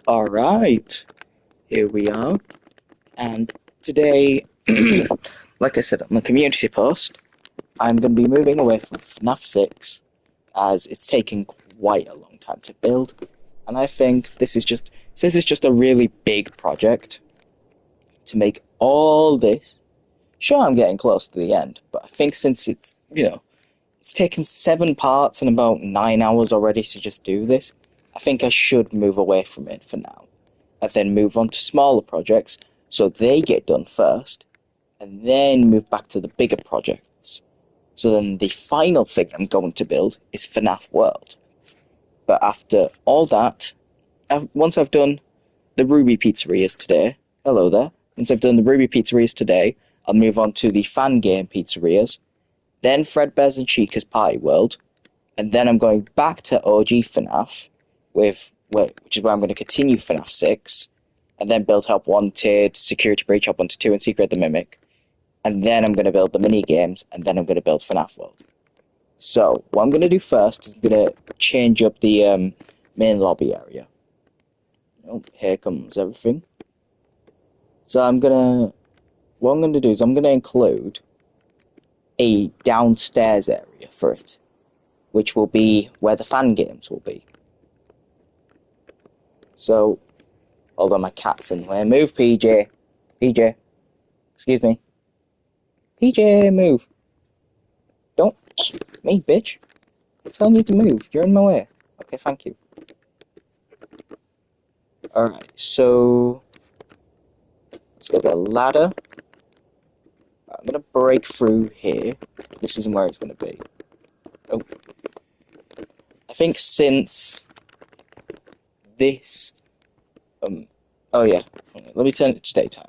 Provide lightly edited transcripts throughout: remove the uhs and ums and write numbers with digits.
Alright, here we are. And today, like I said on the community post, I'm going to be moving away from FNAF 6 as it's taking quite a long time to build. And I think this is just a really big project to make all this. Sure, I'm getting close to the end, but I think since it's taken 7 parts and about 9 hours already to just do this, I think I should move away from it for now. And then move on to smaller projects so they get done first, and then move back to the bigger projects. So then the final thing I'm going to build is FNAF World. But after all that, once I've done the Ruby Pizzerias today, hello there, once I've done the Ruby Pizzerias today, I'll move on to the fan game pizzerias, then Fredbear's and Chica's Party World, and then I'm going back to OG FNAF, which is where I'm going to continue FNAF 6, and then build Help Wanted, Security Breach, Help Wanted 2, and Secret the Mimic. And then I'm going to build the mini games, and then I'm going to build FNAF World. So, what I'm going to do first is I'm going to change up the main lobby area. Oh, here comes everything. So what I'm going to do is I'm going to include a downstairs area for it, which will be where the fan games will be. So, although my cat's in the way, move, PJ. PJ, excuse me. PJ, move. Don't me, bitch. I'm telling you to move. You're in my way. Okay, thank you. Alright, so let's go get a ladder. I'm gonna break through here. This isn't where it's gonna be. Oh. I think since this oh yeah. Let me turn it to daytime.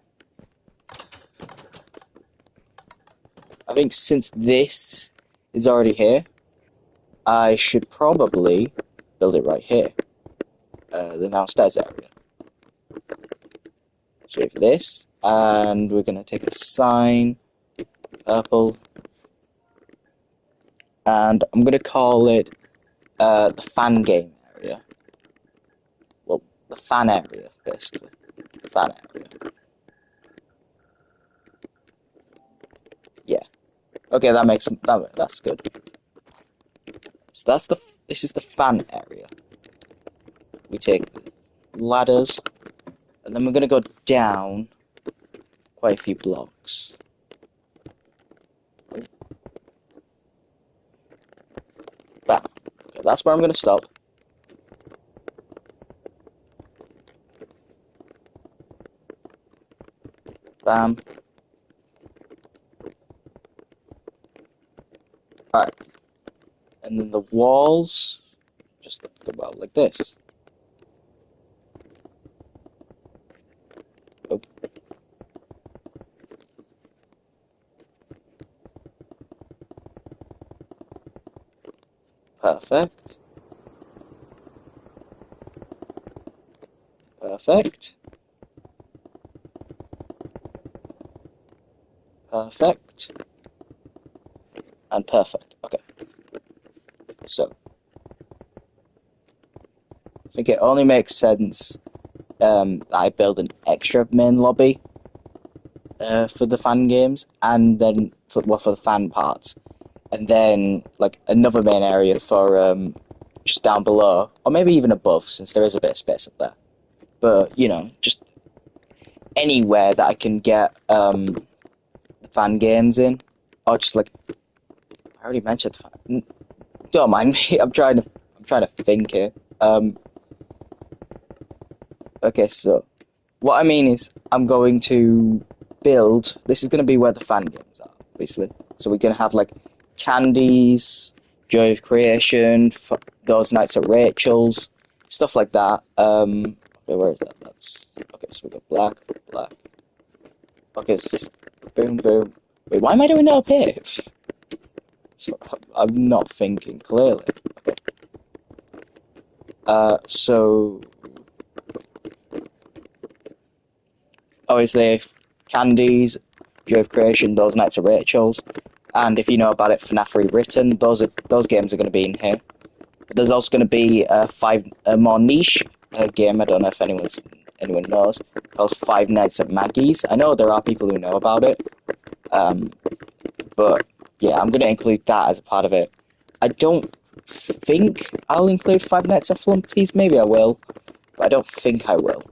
I think since this is already here, I should probably build it right here. The downstairs area. Shape this, and we're gonna take a sign, purple, and I'm gonna call it the fan game area. Well, the fan area, basically. The fan area. Yeah. Okay, that's good. So this is the fan area. We take ladders, and then we're gonna go down quite a few blocks. Bam. Okay, that's where I'm gonna stop. Bam. Alright. And then the walls just go about like this. Oh. Perfect. Perfect. Perfect. And perfect. Okay. So, I think it only makes sense I build an extra main lobby for the fan games, and then for the fan parts, and then like another main area for just down below, or maybe even above, since there is a bit of space up there. But just anywhere that I can get the fan games in, or just like I already mentioned the fan. Don't mind me. I'm trying to think here. Okay, so what I mean is I'm going to build. This is going to be where the fan games are, obviously. So we're going to have like candies, Joy of Creation, those nights at Rachel's, stuff like that. Okay, where is that? That's okay. So we got black. Okay, so boom, boom. Wait, why am I doing it up here? So I'm not thinking clearly. Okay. So obviously candies, Joy of Creation, those nights at Rachel's, and if you know about it, FNAF Rewritten, those games are going to be in here. There's also going to be 5 more niche a game. I don't know if anyone knows, called Five Nights at Maggie's. I know there are people who know about it, but yeah, I'm gonna include that as a part of it. I don't think I'll include Five Nights at Flumpty's. Maybe I will, but I don't think I will.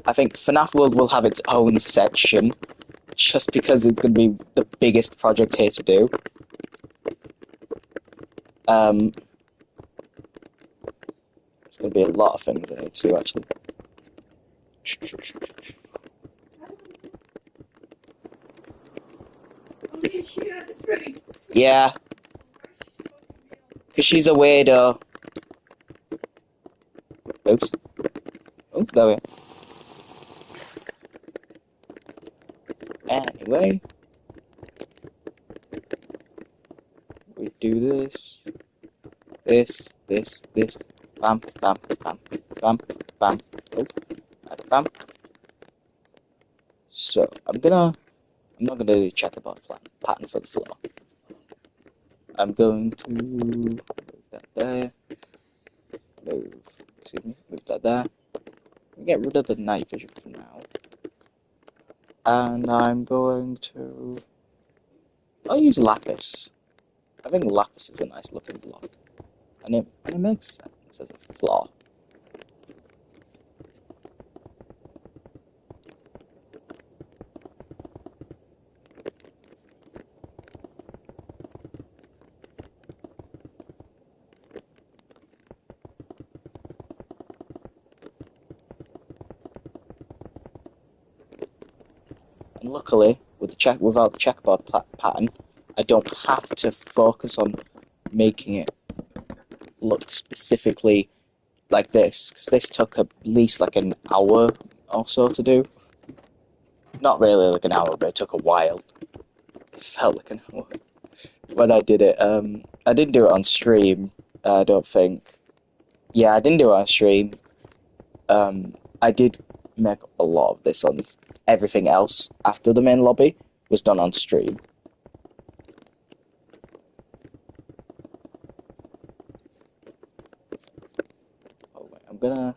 I think FNAF World will have its own section, just because it's going to be the biggest project here to do. There's going to be a lot of things in it too, actually. Yeah. Because she's a weirdo. Oops. Oh, there we go. Anyway. We do this. This. Bam, bam, bam, bam, bam. Oh, bam. So, I'm not gonna do a checkerboard pattern for the floor. I'm going to move that there. Move that there. Get rid of the night vision for now. And I'm going to... I'll use lapis. I think lapis is a nice looking block. And it makes sense as a floor. And luckily, without the checkerboard pattern, I don't have to focus on making it look specifically like this, because this took at least like an hour or so to do. Not really like an hour, but it took a while. It felt like an hour when I did it. I didn't do it on stream, I don't think. Yeah, I didn't do it on stream. I did make a lot of this on everything else after the main lobby was done on stream. Oh wait, I'm gonna...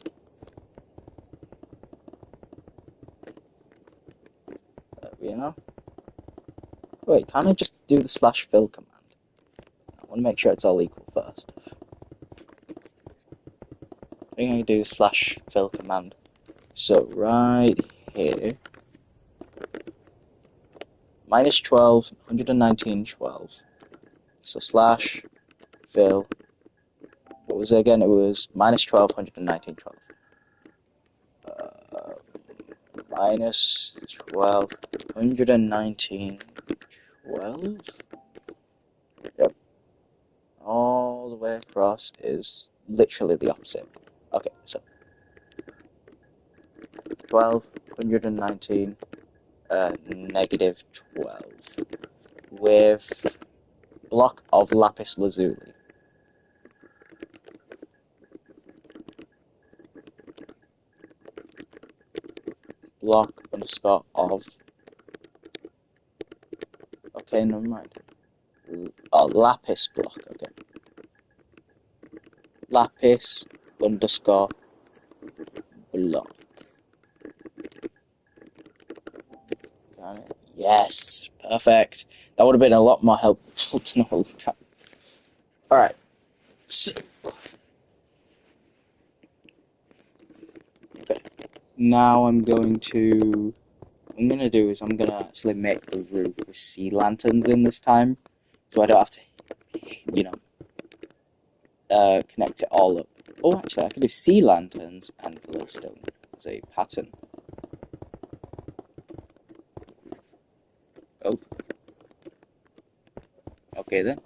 There we are. Wait, can't I just do the /fill command? I want to make sure it's all equal first. I think I do /fill command. So right here, -12, 119, 12. So /fill. What was it again? It was -12, 119, 12. -12, 119, 12. Yep. All the way across is literally the opposite. Okay, so 12, 119, -12 with block of lapis lazuli. Block underscore of... Okay, never mind. Oh, lapis block, okay. Lapis underscore block. Got it? Yes, perfect. That would have been a lot more helpful to know all the time. Alright. So, okay. Now I'm going to... What I'm going to do is I'm going to actually make the roof with sea lanterns in this time. So I don't have to, connect it all up. Oh, actually, I can do sea lanterns and glowstone as a pattern. Oh. Okay then.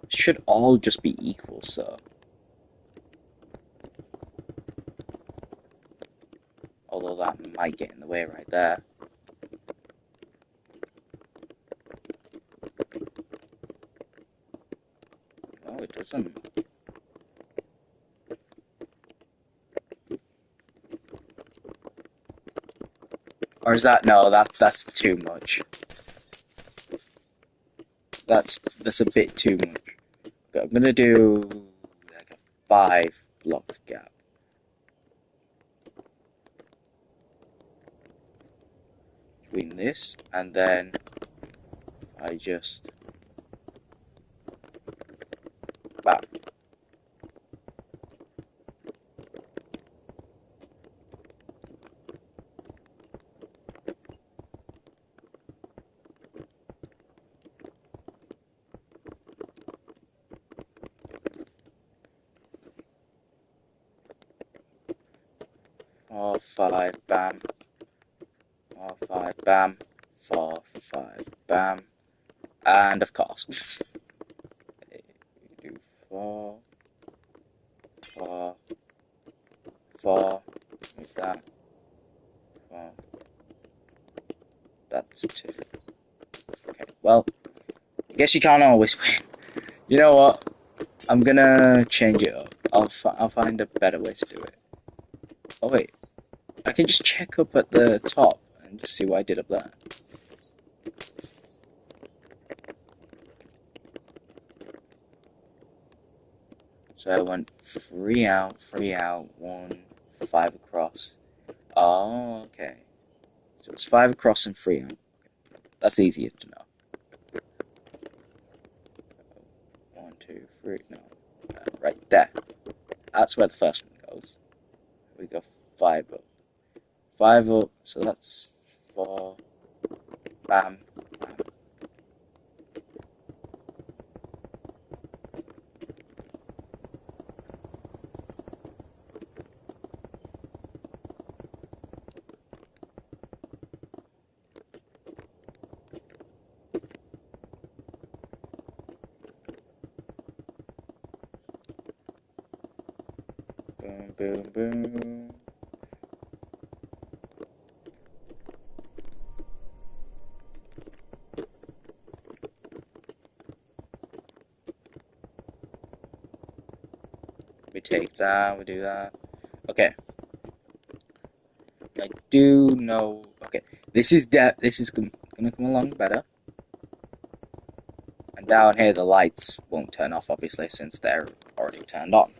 Should all just be equal, so. Although that might get in the way right there. Oh, it doesn't. Or is that... No, that's too much. That's a bit too much. I'm gonna do like a 5 block gap between this, and then I just bam. 4, 5, bam. 4, 5, bam. 4, 5, bam. And of course, do 4, 4, 4. Move that. 4. That's 2. Okay, well, I guess you can't always win. You know what? I'm gonna change it up. I'll find a better way to do it. Oh wait, I can just check up at the top and just see what I did up there. So I went 3 out, 3 out, 1, 5 across. Oh, okay. So it's 5 across and 3 out. That's easier to know. 1, 2, 3. No, right there. That's where the first one goes. We go 5 up. 5 up. So that's 4. Bam. Bam. Boom, boom, boom. We take that, we do that. Okay. I do know. Okay, this is gonna come along better. And down here, the lights won't turn off, obviously, since they're already turned on.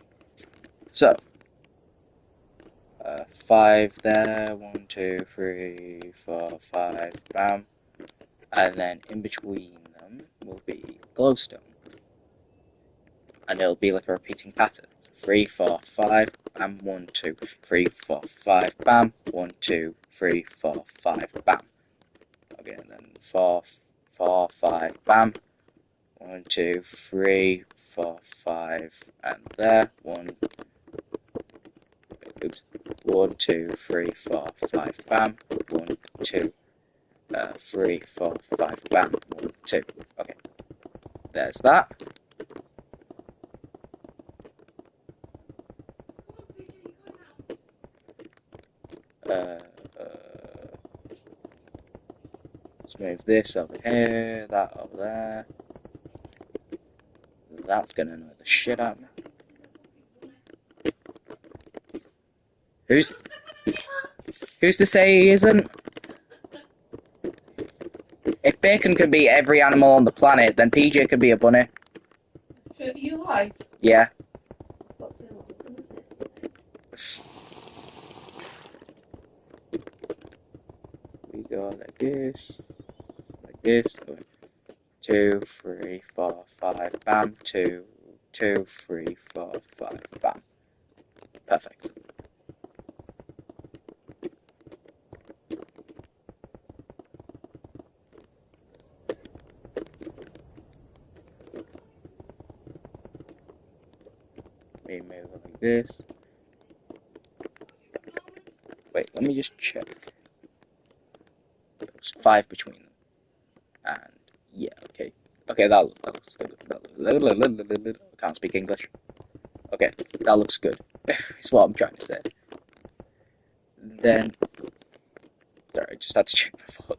So, 5 there, 1, 2, 3, 4, 5, bam. And then in between them will be glowstone. And it'll be like a repeating pattern. 3, 4, 5, bam, 1, 2, 3, 4, 5, bam, 1, 2, 3, 4, 5, bam. Okay, and then 4, 4, 5, bam. 1, 2, 3, 4, 5, and there. 1, oops. 1, 2, 3, 4, 5, bam. 1, 2, 3, 4, 5, bam. 1, 2. Okay, there's that. Let's move this over here, that over there. That's gonna annoy the shit out of me. Who's to say he isn't? If Bacon can be every animal on the planet, then PJ can be a bunny. So you like? Yeah. What's it? We go like this, like this. 2, 3, 4, 5, bam. 2, 2, 3, 4, 5, bam. Perfect. We move it like this. Wait, let me just check. There's 5 between them. And yeah, okay. Okay, that looks good. I can't speak English. Okay, that looks good. Is what I'm trying to say. Then, sorry, I just had to check my phone.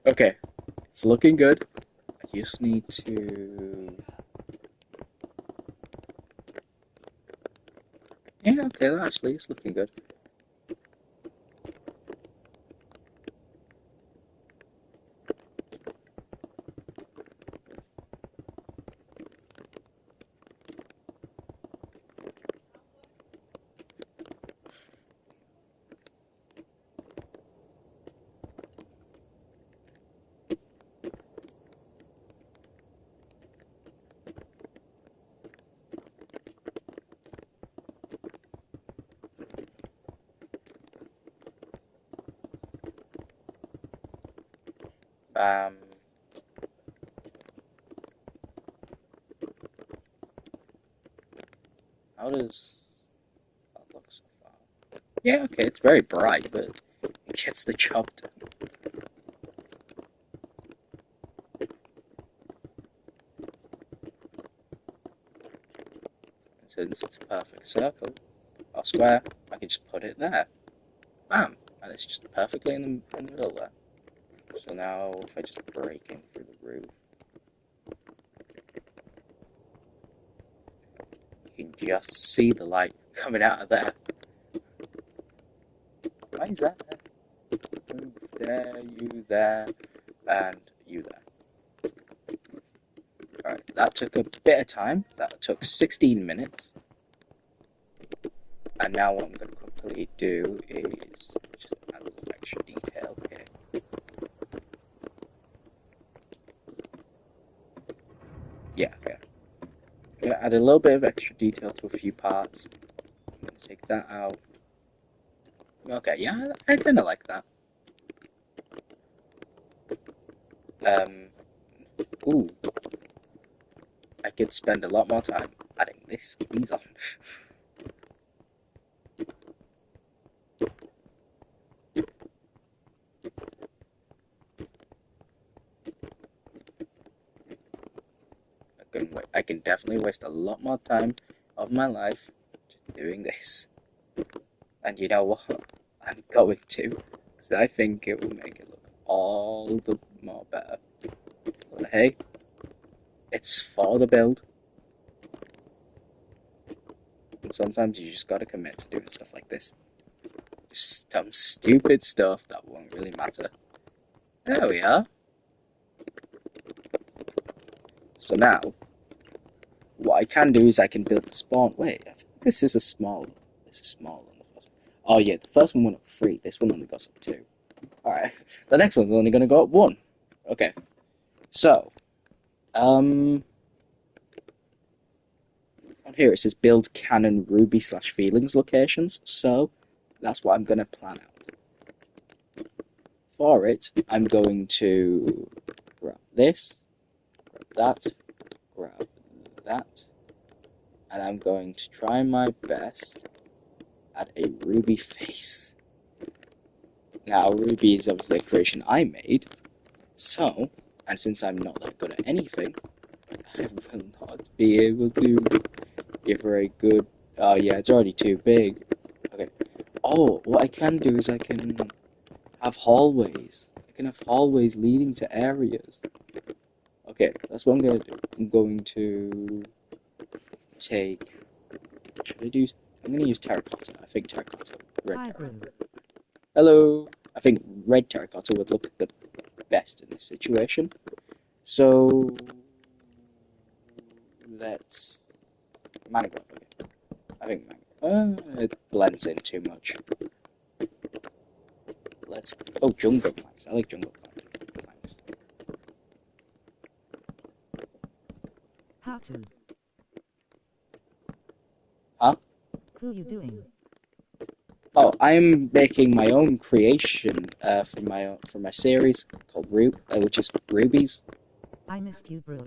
Okay, it's looking good. I just need to. Yeah, okay, actually, it's looking good. Um, how does that look so far? Yeah, okay, it's very bright, but it gets the job done. Since it's a perfect circle or square, I can just put it there. Bam! And it's just perfectly in the middle there. So now, if I just break in through the roof, you can just see the light coming out of there. Why is that there? You there, and you there. Alright, that took a bit of time. That took 16 minutes. And now what I'm going to quickly do is just add a little extra detail here. Yeah, okay. I'm going to add a little bit of extra detail to a few parts. I'm going to take that out. Okay, yeah, I kind of like that. Ooh, I could spend a lot more time adding these on. I can definitely waste a lot more time of my life just doing this. And you know what? I'm going to, because I think it will make it look all the more better. But hey, it's for the build. And sometimes you just gotta commit to doing stuff like this. Just some stupid stuff that won't really matter. There we are. So now, what I can do is I can build the spawn. Wait, I think this is a small. This is smaller than the first one. Oh yeah, the first one went up 3. This one only goes up 2. Alright, the next one's only gonna go up 1. Okay, so, on here it says build canon Ruby / feelings locations, so that's what I'm gonna plan out. For it, I'm going to grab this, grab that, and I'm going to try my best at a Ruby face. Now, Ruby is obviously a creation I made, so, and since I'm not that good at anything, I will not be able to give her a good... Oh yeah, it's already too big. Okay. Oh, what I can do is I can have hallways. I can have hallways leading to areas. Okay, that's what I'm going to do. I'm going to take... Should I do... I'm going to use terracotta. I think terracotta. Red terracotta. Hello! I think red terracotta would look the best in this situation. So... let's... mangrove. Okay. I think mangrove. It blends in too much. Let's... Oh, jungle planks. I like jungle planks. How to? Huh? Who you doing? Oh, I'm making my own creation for my series called which is Rubies. I missed you, bro.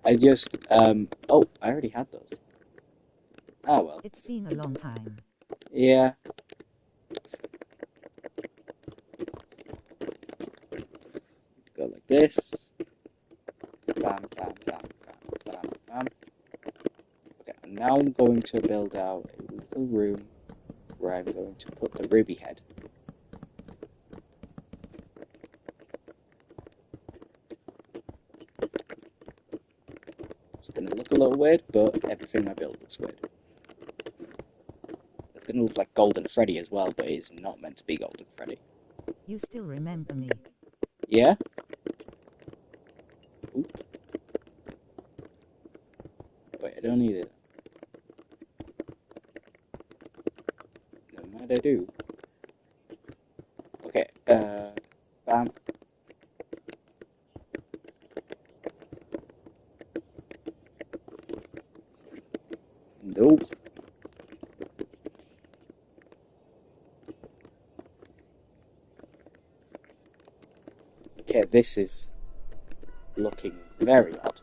I just oh, I already had those. Oh well. It's been a long time. Yeah. Go like this. Bam, bam, bam, bam, bam, bam. Okay, and now I'm going to build out a little room where I'm going to put the ruby head. It's gonna look a little weird, but everything I build looks weird. It's gonna look like Golden Freddy as well, but it's not meant to be Golden Freddy. You still remember me? Yeah? Ooh. Wait, I don't need it. Never mind, I do. Okay, bam. Nope. this is looking very odd.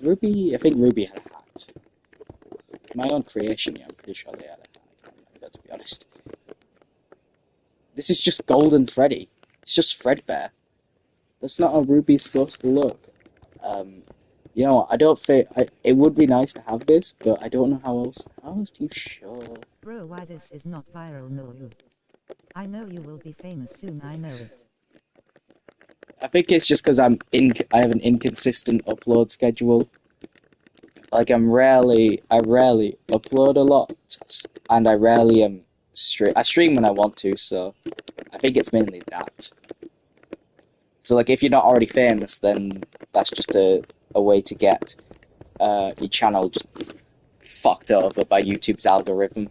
I think Ruby had a hat. It's my own creation, yeah, I'm pretty sure they had a hat. I can't remember, to be honest. This is just Golden Freddy. It's just Fredbear. That's not how Ruby's supposed to look. You know, I don't think it would be nice to have this, but I don't know how else. How else do you show? Bro, why this is not viral? No, you. I know you will be famous soon. I know it. I think it's just because I have an inconsistent upload schedule. Like I rarely upload a lot, and I rarely stream. I stream when I want to, so I think it's mainly that. So like, if you're not already famous, then that's just a way to get your channel just fucked over by YouTube's algorithm.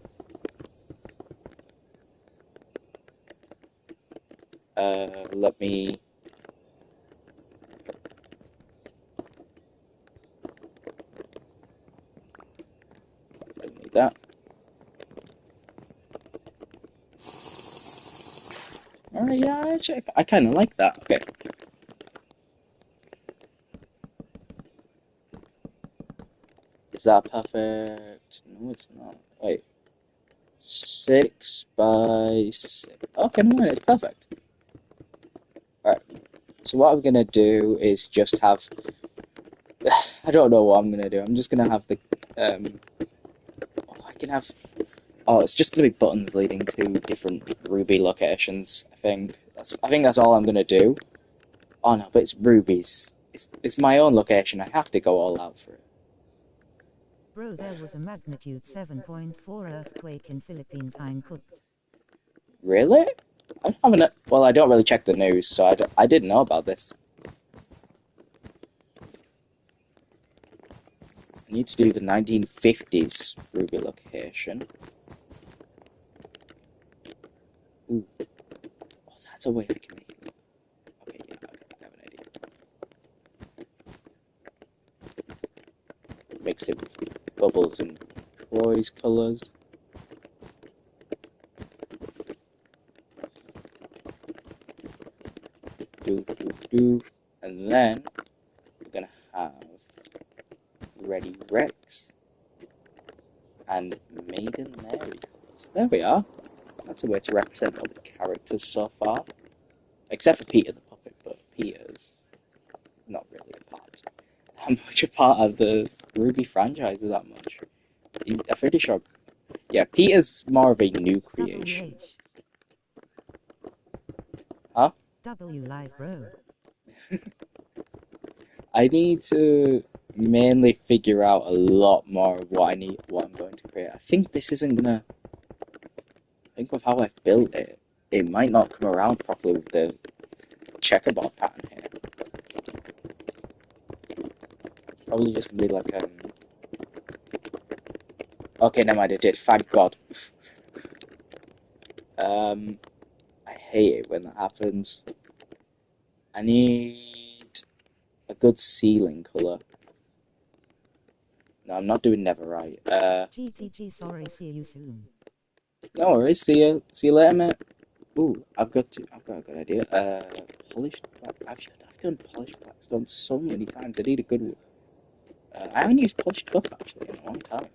Let me. Don't need that. Alright, yeah, actually, I kind of like that. Okay. Is that perfect? No, it's not. Wait. 6 by 6. Okay, no, it's perfect. Alright. So what I'm gonna do is just have. I don't know what I'm gonna do. I'm just gonna have the. I can have. Oh, it's just gonna be buttons leading to different Ruby locations. I think that's all I'm gonna do. Oh no, but it's Ruby's. It's my own location. I have to go all out for it. Bro, there was a magnitude 7.4 earthquake in Philippines. I'm cooked. Really? I'm having a. Well, I don't really check the news, so I didn't know about this. I need to do the 1950s Ruby location. Ooh. Oh, that's a way I can make it. Okay, yeah, okay, I have an idea. Mixed it with bubbles and Troy's colours. And then we're gonna have Ready Rex and Maiden Mary. So there we are. That's a way to represent all the characters so far. Except for Peter the puppet, but Peter's not really a part of the Ruby franchise that much. I'm pretty sure. Yeah, Peter's more of a new creation. WH. Huh? W live, bro. I need to mainly figure out a lot more of what I'm going to create. I think this isn't gonna. I think with how I've built it, it might not come around properly with the checkerboard pattern here. Probably just gonna be like Okay, never mind. It did. Thank God. I hate it when that happens. I need a good ceiling color. No, I'm not doing Neverite. GTG, sorry, see you soon. No worries. See you later, mate. Ooh, I've got a good idea. Polished black. I've done polished black stone so many times. I need a good one. I haven't used polished cup actually in a long time.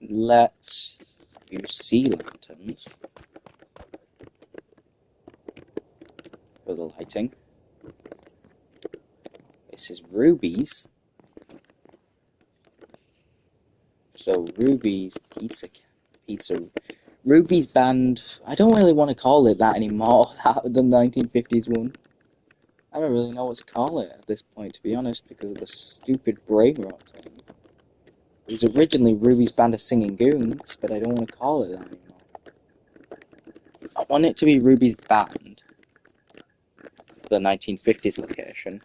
Let's use sea lanterns for the lighting. This is rubies. So Ruby's pizza. Ruby's band. I don't really want to call it that anymore. The 1950s one. I don't really know what to call it at this point, to be honest, because of the stupid brain rot thing. It was originally Ruby's Band of Singing Goons, but I don't want to call it that anymore. I want it to be Ruby's Band, the 1950s location.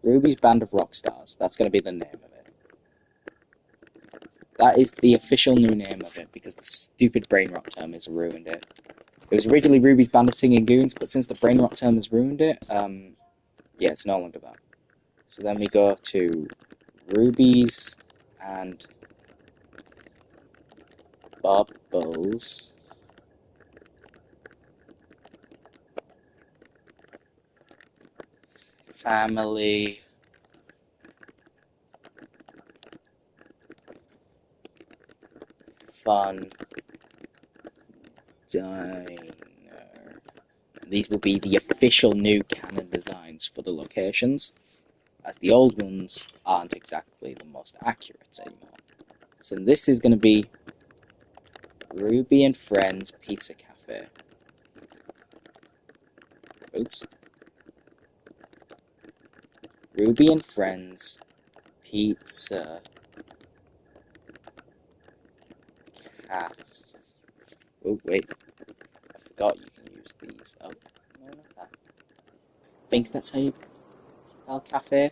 Ruby's Band of Rock Stars. That's going to be the name of it. That is the official new name of it, because the stupid brain rot term has ruined it. It was originally Ruby's Band of Singing Goons, but since the brain rot term has ruined it, yeah, it's no longer that. So then we go to Rubies and Bubbles. Family Fun Diner. These will be the official new canon designs for the locations, as the old ones aren't exactly the most accurate anymore. So this is going to be Ruby and Friends Pizza Cafe. Oops. Ruby and Friends Pizza Cafe. Oh, wait. I forgot you can use these. Oh, no, not that. I think that's how you spell cafe.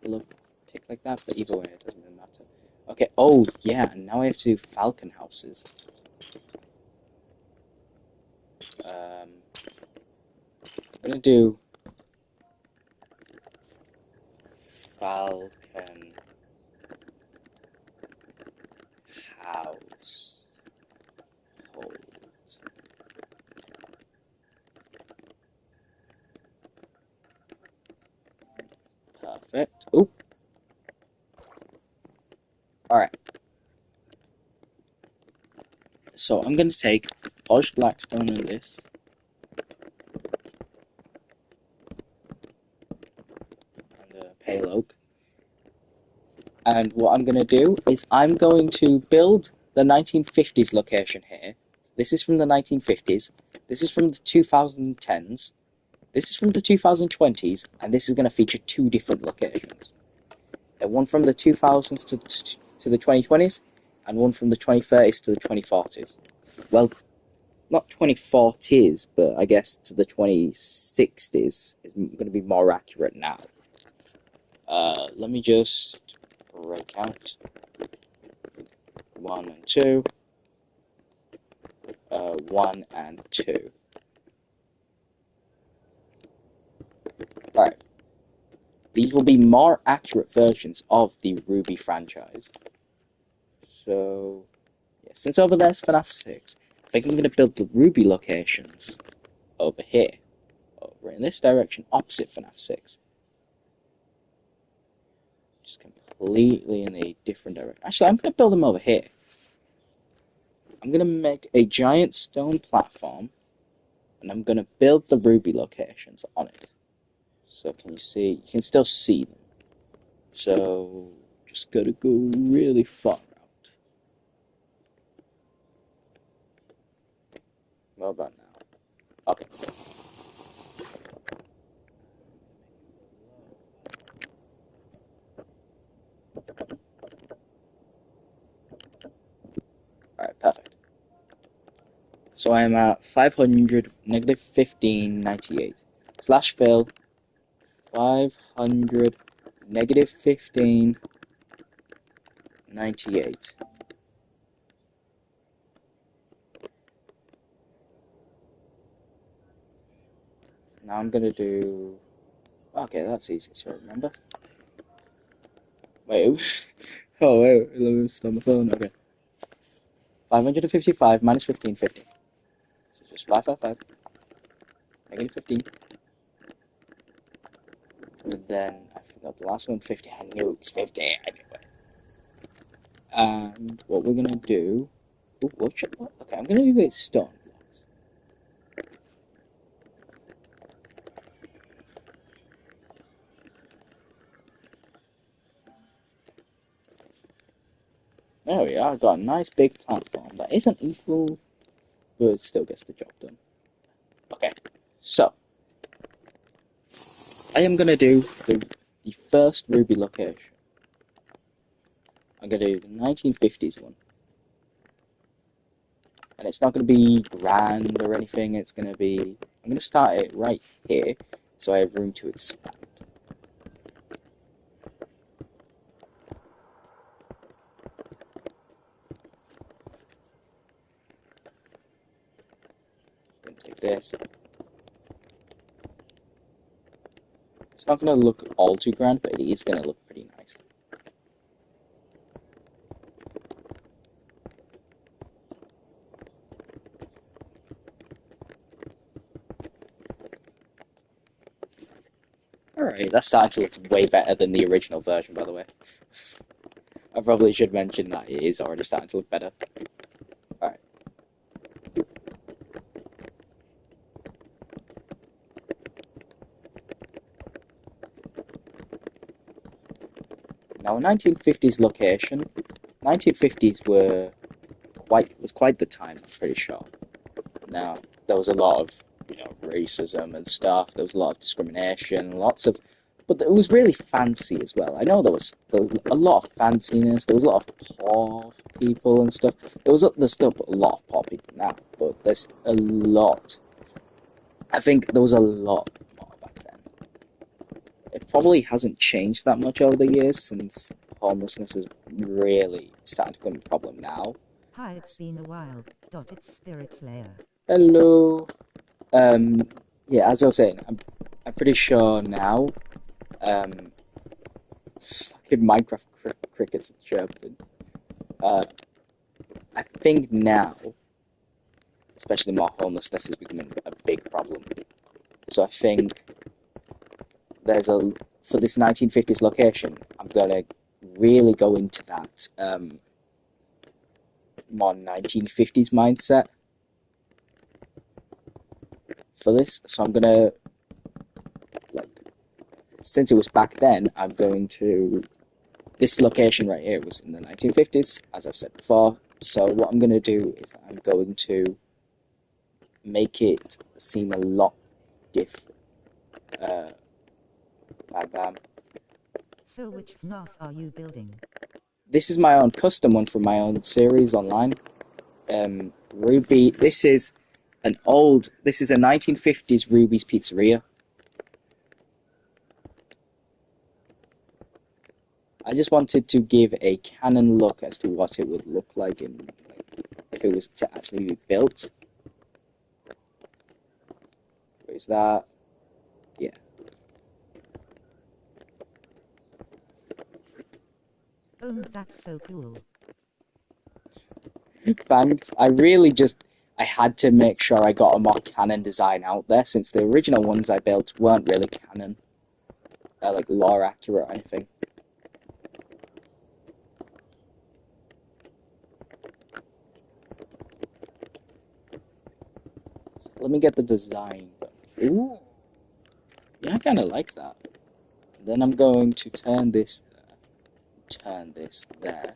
It look tick like that, but either way, it doesn't really matter. Okay, oh, yeah, and now I have to do Falcon Houses. I'm gonna do Falcon House. Hold. Perfect. Oop. Alright. So I'm gonna take polished blackstone in this. And pale oak. And what I'm gonna do is I'm going to build the 1950s location here. This is from the 1950s. This is from the 2010s. This is from the 2020s, and this is going to feature two different locations. One from the 2000s to the 2020s, and one from the 2030s to the 2040s. Well, not 2040s, but I guess to the 2060s is going to be more accurate now. Let me just break out 1 and 2. 1 and 2. Alright. These will be more accurate versions of the Ruby franchise. So, yeah, since over there's FNAF 6, I think I'm going to build the Ruby locations over here. Over in this direction, opposite FNAF 6. Just completely in a different direction. Actually, I'm going to build them over here. I'm going to make a giant stone platform, and I'm going to build the Ruby locations on it. So can you see? You can still see them. So just got to go really far out. What about now? Okay. Alright, perfect. So I am at 500, negative 1598. Slash fill, 500, negative 1598. Now I'm going to do... Okay, that's easy to remember. Wait, oh wait, let me start my phone, okay. 555 minus 1550. So it's just 555, negative 15. And then, I forgot the last one, 50. I knew it was 50 anyway. And what we're gonna do... Ooh, okay, I'm gonna do it stone blocks. There we are, I've got a nice big platform that isn't equal, but it still gets the job done. Okay, so I am gonna do the first Ruby location. I'm gonna do the 1950s one. And it's not gonna be grand or anything, it's gonna be... I'm gonna start it right here, so I have room to expand. like this. It's not going to look all too grand, but it is going to look pretty nice. Alright, that's starting to look way better than the original version, by the way. I probably should mention that it is already starting to look better. Alright. Now, a 1950s location. 1950s was quite the time, I'm pretty sure. Now, there was a lot of, racism and stuff. There was a lot of discrimination, but it was really fancy as well. I know there was a lot of fanciness. There was a lot of poor people and stuff. There's still a lot of poor people now, but there's a lot. I think there was a lot more back then. It probably hasn't changed that much over the years since homelessness is really starting to become a problem now. Hi, it's been a while. It's Spirit Slayer. Hello. Yeah, as I was saying, I'm pretty sure now. Fucking Minecraft crickets chirping. I think now, especially more homelessness is becoming a big problem. So I think for this 1950s location, I'm gonna really go into that more 1950s mindset for this. So I'm gonna, since it was back then, this location right here was in the 1950s, as I've said before. So what I'm going to do is I'm going to make it seem a lot different. Bam, bam. So which FNAF are you building? This is my own custom one from my own series online. Ruby, this is a 1950s Ruby's Pizzeria. I just wanted to give a canon look as to what it would look like if it was to actually be built. Where's that? Yeah. Oh, that's so cool. Thanks. I had to make sure I got a more canon design out there, since the original ones I built weren't really canon, like lore accurate or anything. So let me get the design. Ooh, yeah, I kind of like that. Then I'm going to turn this there,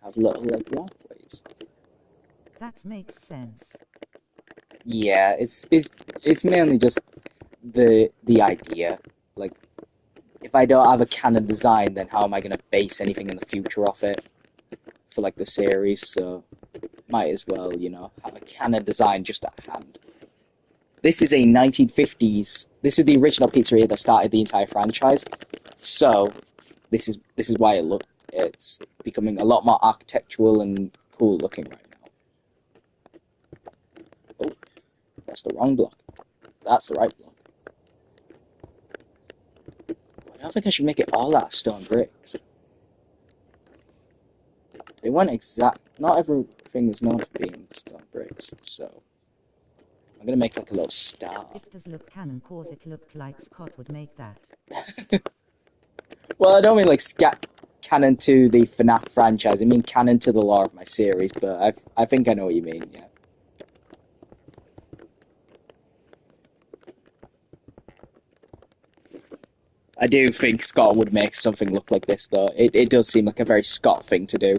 have little like walkways. That makes sense. Yeah, it's mainly just the idea. Like, if I don't have a canon design, then how am I gonna base anything in the future off it for like the series? So might as well, have a canon design just at hand. This is a 1950s. This is the original pizzeria that started the entire franchise. So this is why it's becoming a lot more architectural and cool looking right now. Oh, that's the wrong block. That's the right block. I don't think I should make it all out of stone bricks. They weren't exact. Not everything is known for being stone bricks, so I'm gonna make like a little star. It does look canon cause it looked like Scott would make that. Well, I don't mean like canon to the FNAF franchise. I mean canon to the lore of my series, but I think I know what you mean. Yeah. I do think Scott would make something look like this, though. It does seem like a very Scott thing to do.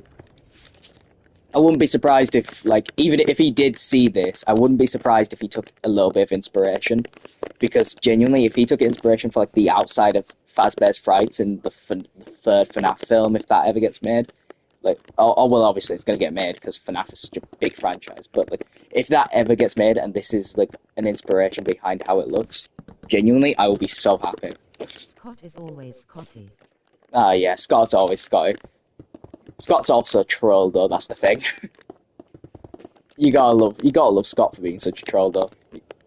I wouldn't be surprised if, like, even if he did see this, I wouldn't be surprised if he took a little bit of inspiration. Because genuinely, if he took inspiration for, like, the outside of Fazbear's Frights in the third FNAF film, if that ever gets made, like, well, obviously it's going to get made because FNAF is such a big franchise, but, like, if that ever gets made and this is, like, an inspiration behind how it looks, genuinely, I will be so happy. Scott is always Scotty. Ah, yeah, Scott's always Scotty. Scott's also a troll, though, that's the thing. you gotta love Scott for being such a troll, though.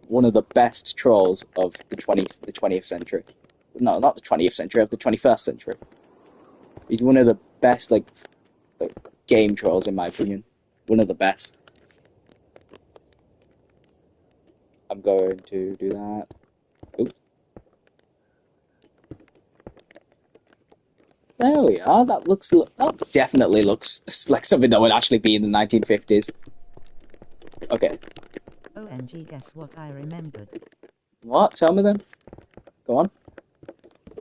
One of the best trolls of the 20th century. No, not the 20th century, of the 21st century. He's one of the best, like game trolls, in my opinion. One of the best. I'm going to do that. Oops. There we are. That definitely looks like something that would actually be in the 1950s. Okay. OMG, guess what I remembered? What? Tell me then. Go on.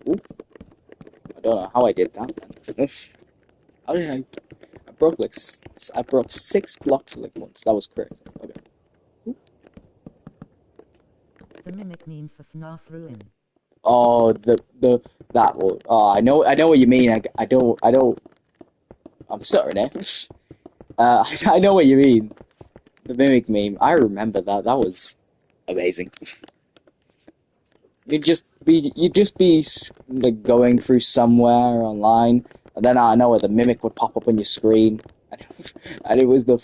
Ooh. I don't know how I did that. How did I? I broke 6 blocks like once. That was crazy. Okay. Ooh. The mimic meme for FNAF Ruin. Oh, that one. Oh, I know what you mean. I don't. I'm stuttering it. I know what you mean. The mimic meme. I remember that. That was amazing. You'd just be like going through somewhere online, and then I know where the mimic would pop up on your screen, and it was the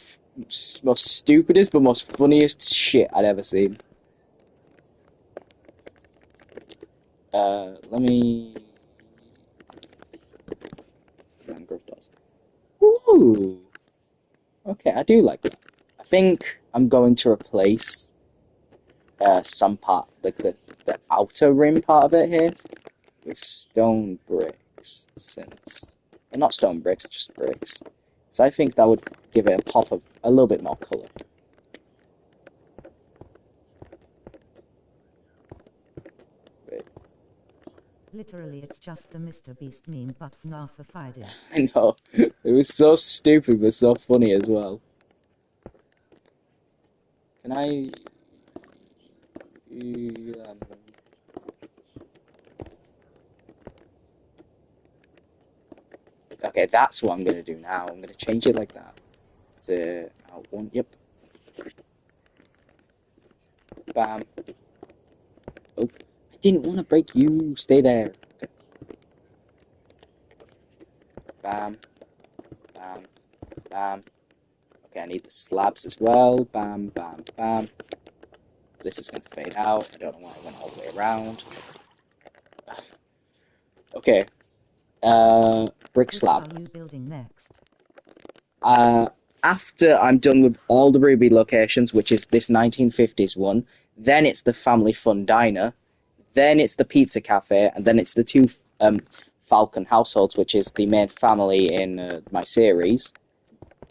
most stupidest but most funniest shit I'd ever seen. Let me. Mangrove does. Ooh. Okay, I do like that. I think I'm going to replace some part, like the outer rim part of it here, with stone bricks, since well, not stone bricks, just bricks. So I think that would give it a pop of a little bit more color. Wait. Literally, it's just the Mr. Beast meme, but FNAFified it. I know it was so stupid but so funny as well. Can I? Okay, that's what I'm gonna do now. I'm gonna change it like that. To one. Yep. Bam. Oh, I didn't want to break you. Stay there. Okay. Bam. Bam. Bam. Okay, I need the slabs as well. Bam. Bam. Bam. This is gonna fade out. I don't know why I went all the way around. Okay. Brick Which slab. are you building next? Uh, After I'm done with all the Ruby locations, which is this 1950s one, then it's the Family Fun Diner, then it's the Pizza Cafe, and then it's the two Falcon households, which is the main family in my series.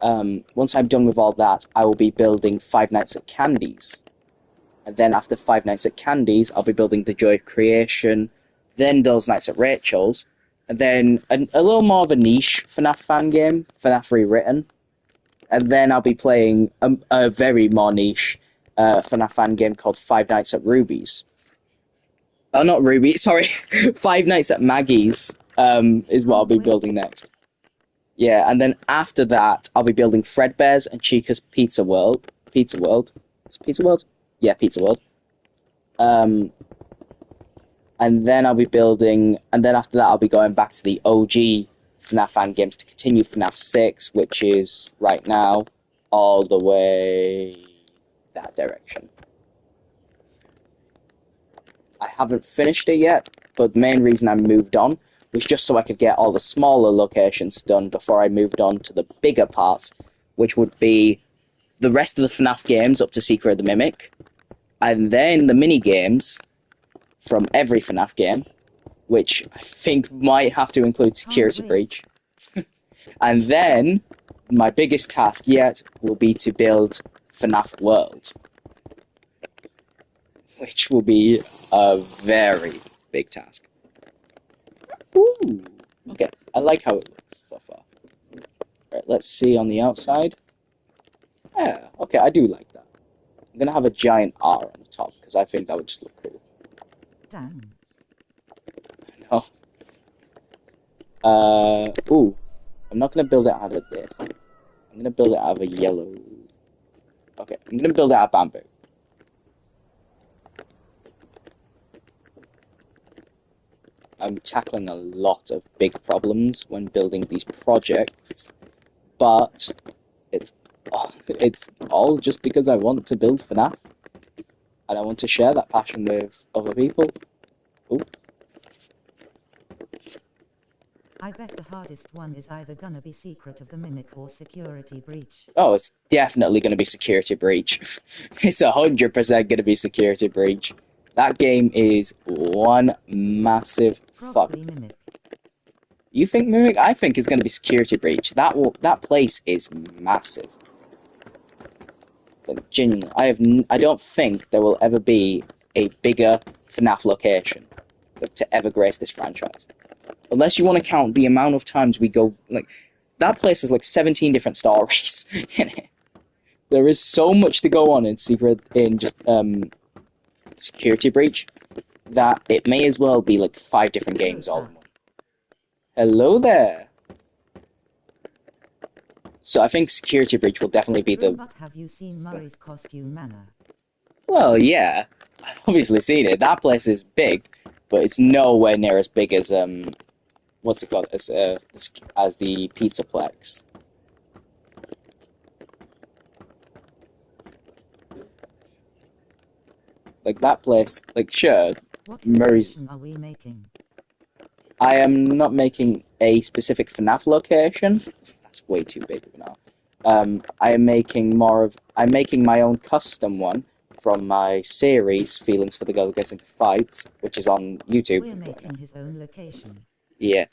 Once I'm done with all that, I will be building Five Nights at Candy's. And then after Five Nights at Candy's, I'll be building the Joy of Creation, then those Nights at Rachel's, and then a little more of a niche FNAF fan game, FNAF Rewritten. And then I'll be playing a very more niche FNAF fan game called Five Nights at Ruby's. Oh, not Ruby, sorry. Five Nights at Maggie's is what I'll be building next. Yeah, and then after that, I'll be building Fredbear's and Chica's Pizza World. Pizza World? It's Pizza World? Yeah, Pizza World. And then and then after that, I'll be going back to the OG FNAF fan games to continue FNAF 6, which is right now all the way that direction. I haven't finished it yet, but the main reason I moved on was just so I could get all the smaller locations done before I moved on to the bigger parts, which would be the rest of the FNAF games up to Secret of the Mimic, and then the mini games from every FNAF game, which I think might have to include Security Breach. And then my biggest task yet will be to build FNAF World, which will be a very big task. Ooh, okay, I like how it looks so far. Right, let's see on the outside. Yeah, okay, I do like that. I'm gonna have a giant R on the top because I think that would just look cool. Damn. No. Ooh, I'm not gonna build it out of this. I'm gonna build it out of a yellow. Okay, I'm gonna build it out of bamboo. I'm tackling a lot of big problems when building these projects, but it's Oh, it's all just because I want to build FNAF and I want to share that passion with other people. Ooh. I bet the hardest one is either gonna be Secret of the Mimic or Security Breach. Oh, it's definitely going to be Security Breach. It's 100% going to be Security Breach. That game is one massive fuck. Probably Mimic. You think Mimic? I think it's going to be Security Breach. That place is massive. Like, genuinely, I don't think there will ever be a bigger FNAF location to ever grace this franchise. Unless you want to count the amount of times we go, like, that place has like 17 different stories in it. There is so much to go on in Security Breach that it may as well be like 5 different games all in one. Hello there. So I think Security Breach will definitely be the. But have you seen Murray's costume manor? Well, yeah, I've obviously seen it. That place is big, but it's nowhere near as big as what's it called? As the Pizzaplex. Like that place, like sure, What Murray's. location are we making? I am not making a specific FNAF location. That's way too big now. I'm making my own custom one from my series, Feelings for the Girl Who Gets into Fights, which is on YouTube. We're making his own location. Yeah.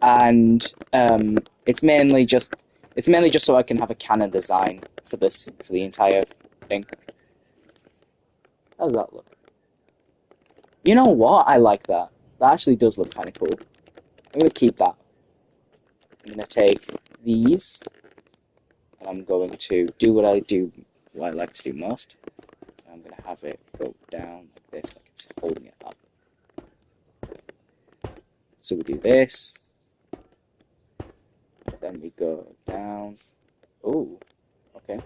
And it's mainly just so I can have a canon design for the entire thing. How does that look? You know what? I like that. That actually does look kind of cool. I'm gonna keep that. I'm gonna take these, and I'm going to do what I like to do most. I'm gonna have it go down like this, like it's holding it up. So we do this, then we go down. Oh, okay.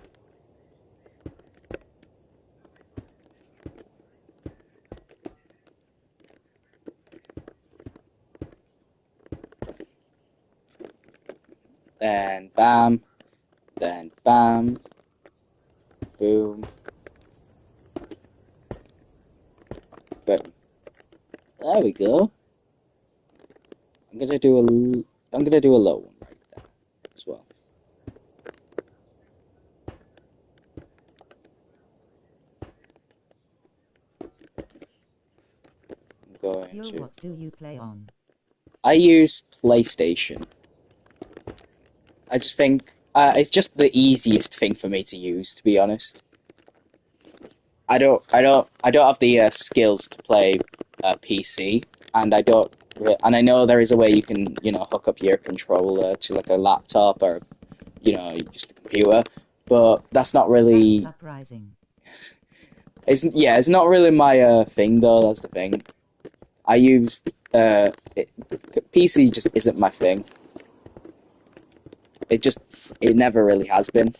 Then bam, then bam, boom, boom. There we go. I'm gonna do a low one right there as well. I'm going to. What do you play on? I use PlayStation. I just think it's just the easiest thing for me to use, to be honest. I don't have the skills to play PC, and and I know there is a way you can, hook up your controller to like a laptop or, just a computer, but that's not really. That's surprising. It's not really my thing though. That's the thing. I use PC just isn't my thing. It never really has been.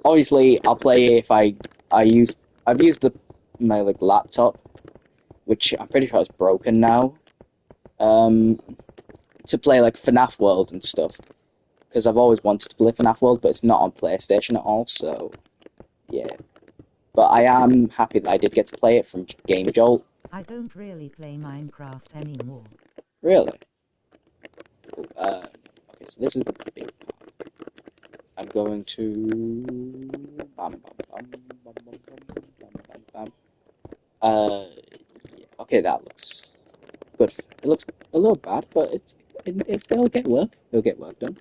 Obviously, I'll play if I've used my like laptop, which I'm pretty sure is broken now, to play like FNAF World and stuff. Because I've always wanted to play FNAF World, but it's not on PlayStation at all. So yeah, but I am happy that I did get to play it from Game Jolt. I don't really play Minecraft anymore. Really? Okay, so this is the big part. I'm going to yeah, okay, that looks good. It looks a little bad, but it'll get work. It'll get work done.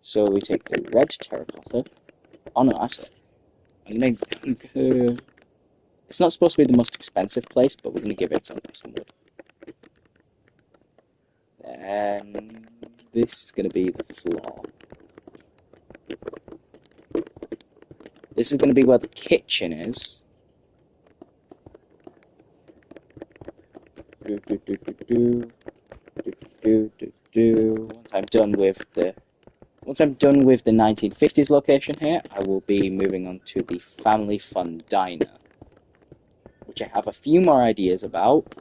So we take the red terracotta. Oh no, actually, I'm gonna. It's not supposed to be the most expensive place, but we're gonna give it some wood. And this is gonna be the floor. This is going to be where the kitchen is. Once I'm done with the 1950s location here, I will be moving on to the Family Fun Diner, which I have a few more ideas about,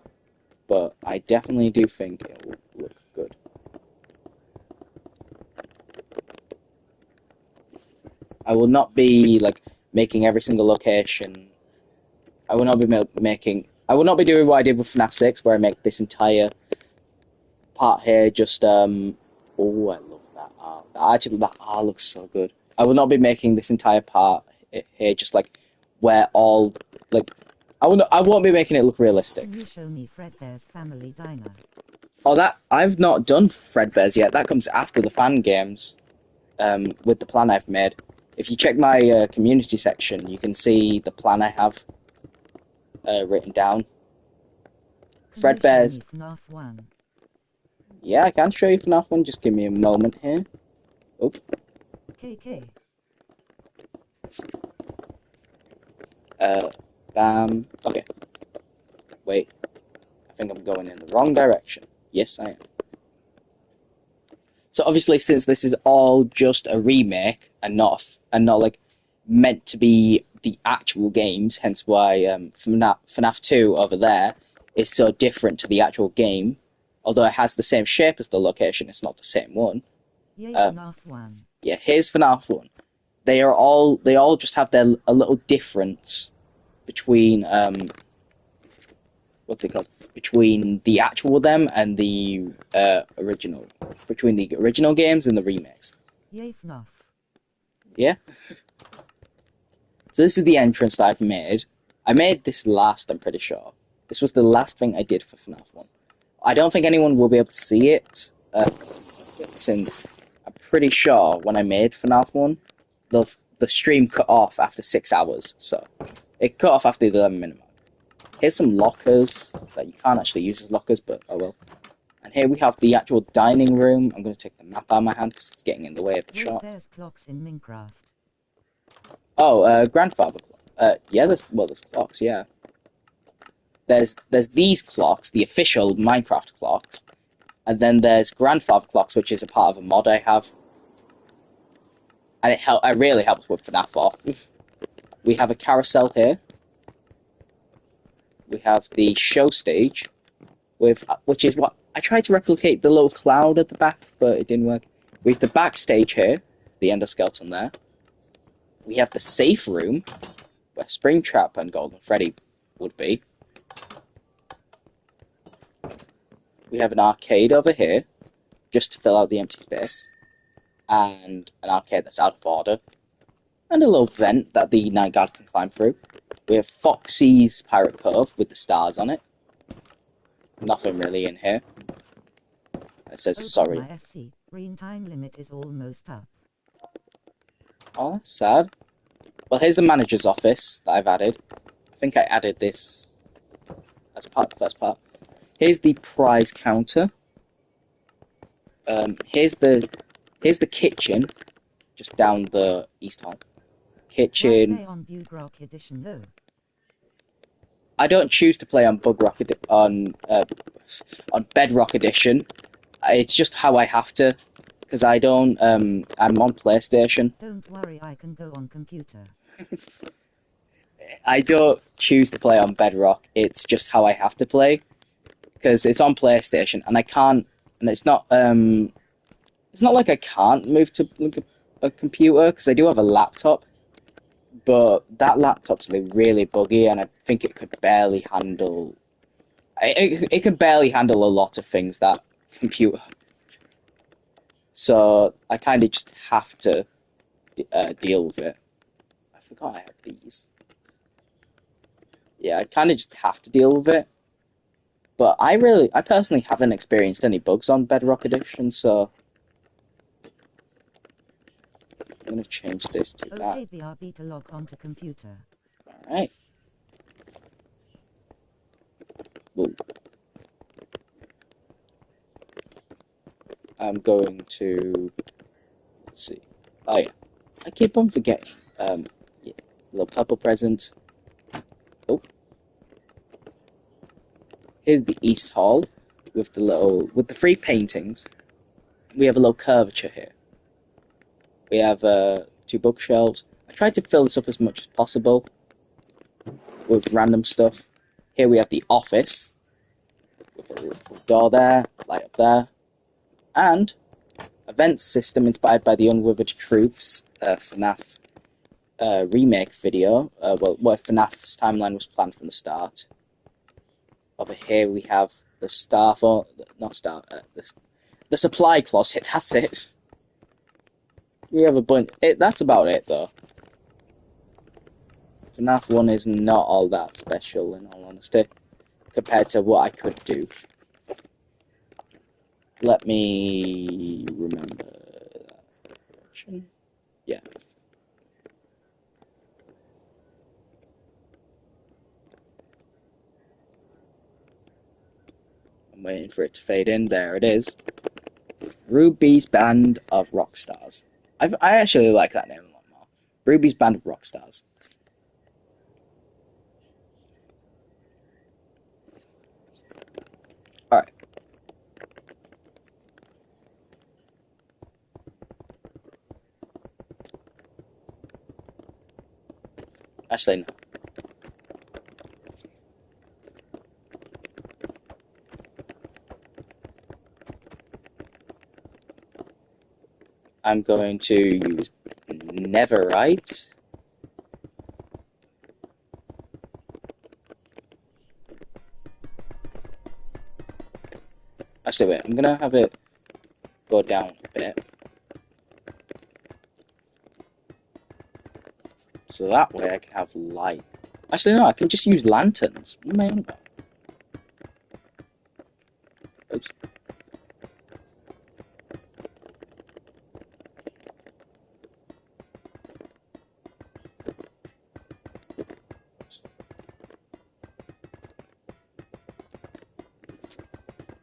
but I definitely do think it will look good. I will not be like making every single location. I will not be making. I will not be doing what I did with FNAF 6, where I make this entire part here just Oh, I love that art. Actually, that art looks so good. I will not be making this entire part here just like where all like I won't be making it look realistic. Can you show me Fredbear's Family Diner? Oh, that I've not done Fredbear's yet. That comes after the fan games. With the plan I've made. If you check my community section, you can see the plan I have written down. Can you Fredbear's. show me FNAF 1? Yeah, I can show you FNAF 1. Just give me a moment here. Oh. KK. Bam. Okay. Wait. I think I'm going in the wrong direction. Yes, I am. So obviously, since this is all just a remake and not like meant to be the actual games, hence why FNAF 2 over there is so different to the actual game. Although it has the same shape as the location, it's not the same one. Yay, FNAF 1. Yeah, here's FNAF 1. They all just have a little difference between what's it called? Between the actual them and the original. Between the original games and the remakes. Yay, FNAF. Yeah? So this is the entrance that I've made. I made this last, I'm pretty sure. This was the last thing I did for FNAF 1. I don't think anyone will be able to see it, since I'm pretty sure when I made FNAF 1, the stream cut off after 6 hours, so it cut off after the 11 minute mark. Here's some lockers that you can't actually use as lockers, but oh well. And here we have the actual dining room. I'm going to take the map out of my hand because it's getting in the way of the Wait, shot. there's clocks in Minecraft. Oh, grandfather clock. Yeah, there's clocks, yeah. There's these clocks, the official Minecraft clocks, and then there's grandfather clocks, which is a part of a mod I have. And it really helps with FNAF 4. We have a carousel here. We have the show stage, which is what I tried to replicate the little cloud at the back, but it didn't work. We have the backstage here, the endoskeleton there. We have the safe room, where Springtrap and Golden Freddy would be. We have an arcade over here, just to fill out the empty space, and an arcade that's out of order, and a little vent that the night guard can climb through. We have Foxy's Pirate Cove with the stars on it. Nothing really in here. It says sorry. My SC. Green time limit is almost up. Oh, that's sad. Well, here's the manager's office that I've added. I think I added this as part of the first part. Here's the prize counter. Here's the kitchen, just down the east hall. Kitchen. Play on Bug Rock Edition though. I don't choose to play on on Bedrock Edition. It's just how I have to, because I don't. I'm on PlayStation. Don't worry, I can go on computer. I don't choose to play on Bedrock. It's just how I have to play, because it's on PlayStation, and I can't. And it's not. It's not like I can't move to a computer, because I do have a laptop. But that laptop's really buggy, and I think it could barely handle. It can barely handle a lot of things, that computer. So I kind of just have to deal with it. I forgot I had these. Yeah, I kind of just have to deal with it. But I personally haven't experienced any bugs on Bedrock Edition, so I'm going to change this to that. Okay, BRB to log on to computer. Alright. Whoa. I'm going to... Let's see. Oh yeah. I keep on forgetting. Yeah. Little purple present. Oh. Here's the East Hall with the three paintings. We have a little curvature here. We have 2 bookshelves. I tried to fill this up as much as possible with random stuff. Here we have the office with a door there, light up there, and event system inspired by the Unwithered Truths FNAF remake video. Well, where FNAF's timeline was planned from the start. Over here we have the the supply closet. That's it. We have a bunch. That's about it, though. FNAF 1 is not all that special, in all honesty, compared to what I could do. Let me remember that direction. Yeah. I'm waiting for it to fade in. There it is. Ruby's Band of Rockstars. I actually like that name a lot more. Ruby's Band of Rockstars. Alright. Actually, no. I'm going to use Neverite. Actually, wait, I'm gonna have it go down a bit. So that way I can have light. Actually, no, I can just use lanterns. What am I on about? Oops.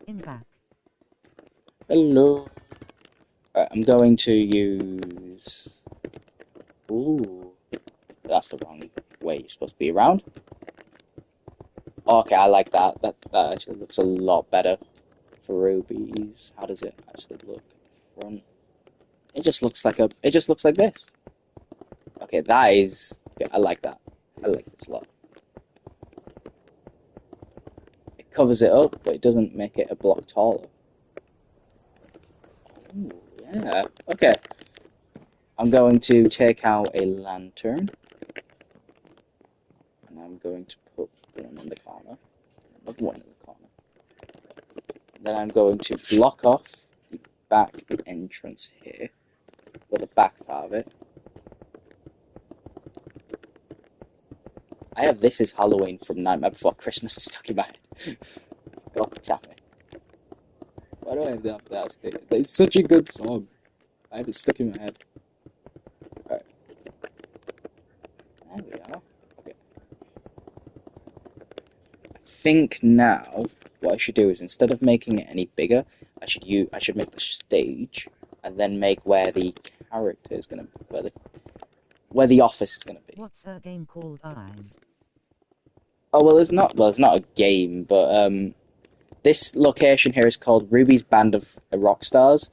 In back. Hello. Alright, I'm going to use... Ooh. That's the wrong way you're supposed to be around. Okay, I like that. That actually looks a lot better for rubies. How does it actually look at the front? It just looks like this. Okay, that is... Okay, I like that. I like this a lot. It covers it up, but it doesn't make it a block taller. Ooh, yeah. Okay. I'm going to take out a lantern. And I'm going to put one in the corner. Another one in the corner. Then I'm going to block off the back entrance here. Or the back part of it. I have This Is Halloween from Nightmare Before Christmas stuck in my head. God damn it. Why do I have that? It's such a good song. I have it stuck in my head. Alright. There we are. Okay. I think now what I should do is, instead of making it any bigger, I should make the stage and then make where the character is gonna be, where the office is gonna be. What's a game called I'm? Oh well, it's not a game, but this location here is called Ruby's Band of Rockstars,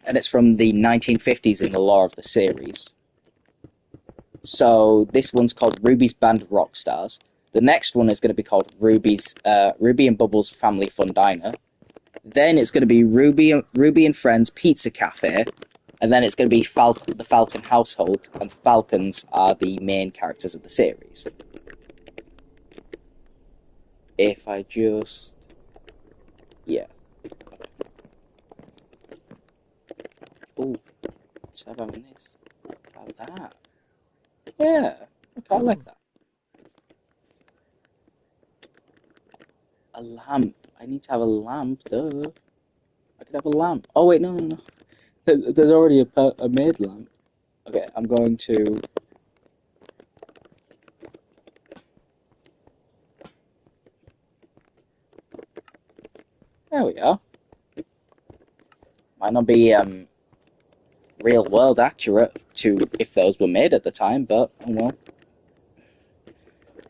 and it's from the 1950s in the lore of the series. So this one's called Ruby's Band of Rockstars. The next one is going to be called Ruby and Bubbles Family Fun Diner. Then it's going to be Ruby and Friends Pizza Cafe, and then it's going to be the Falcon Household, and the Falcons are the main characters of the series. If I just... yeah. Ooh, let's have this. How that? Yeah, okay, I like that. A lamp. I need to have a lamp, duh. I could have a lamp. Oh wait, no. There's already a made lamp. Okay, I'm going to... There we are. Might not be real world accurate to if those were made at the time, but oh well.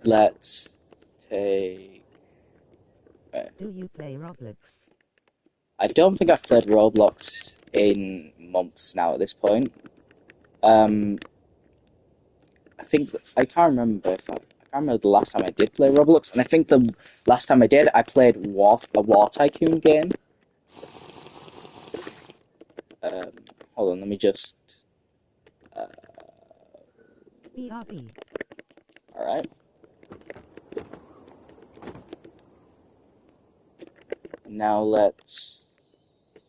Let's take... Do you play Roblox? I don't think I've played Roblox in months now at this point. I think I can't remember the last time I did play Roblox, and I think the last time I did, I played a War Tycoon game. Hold on, let me just BRB. Alright. Now let's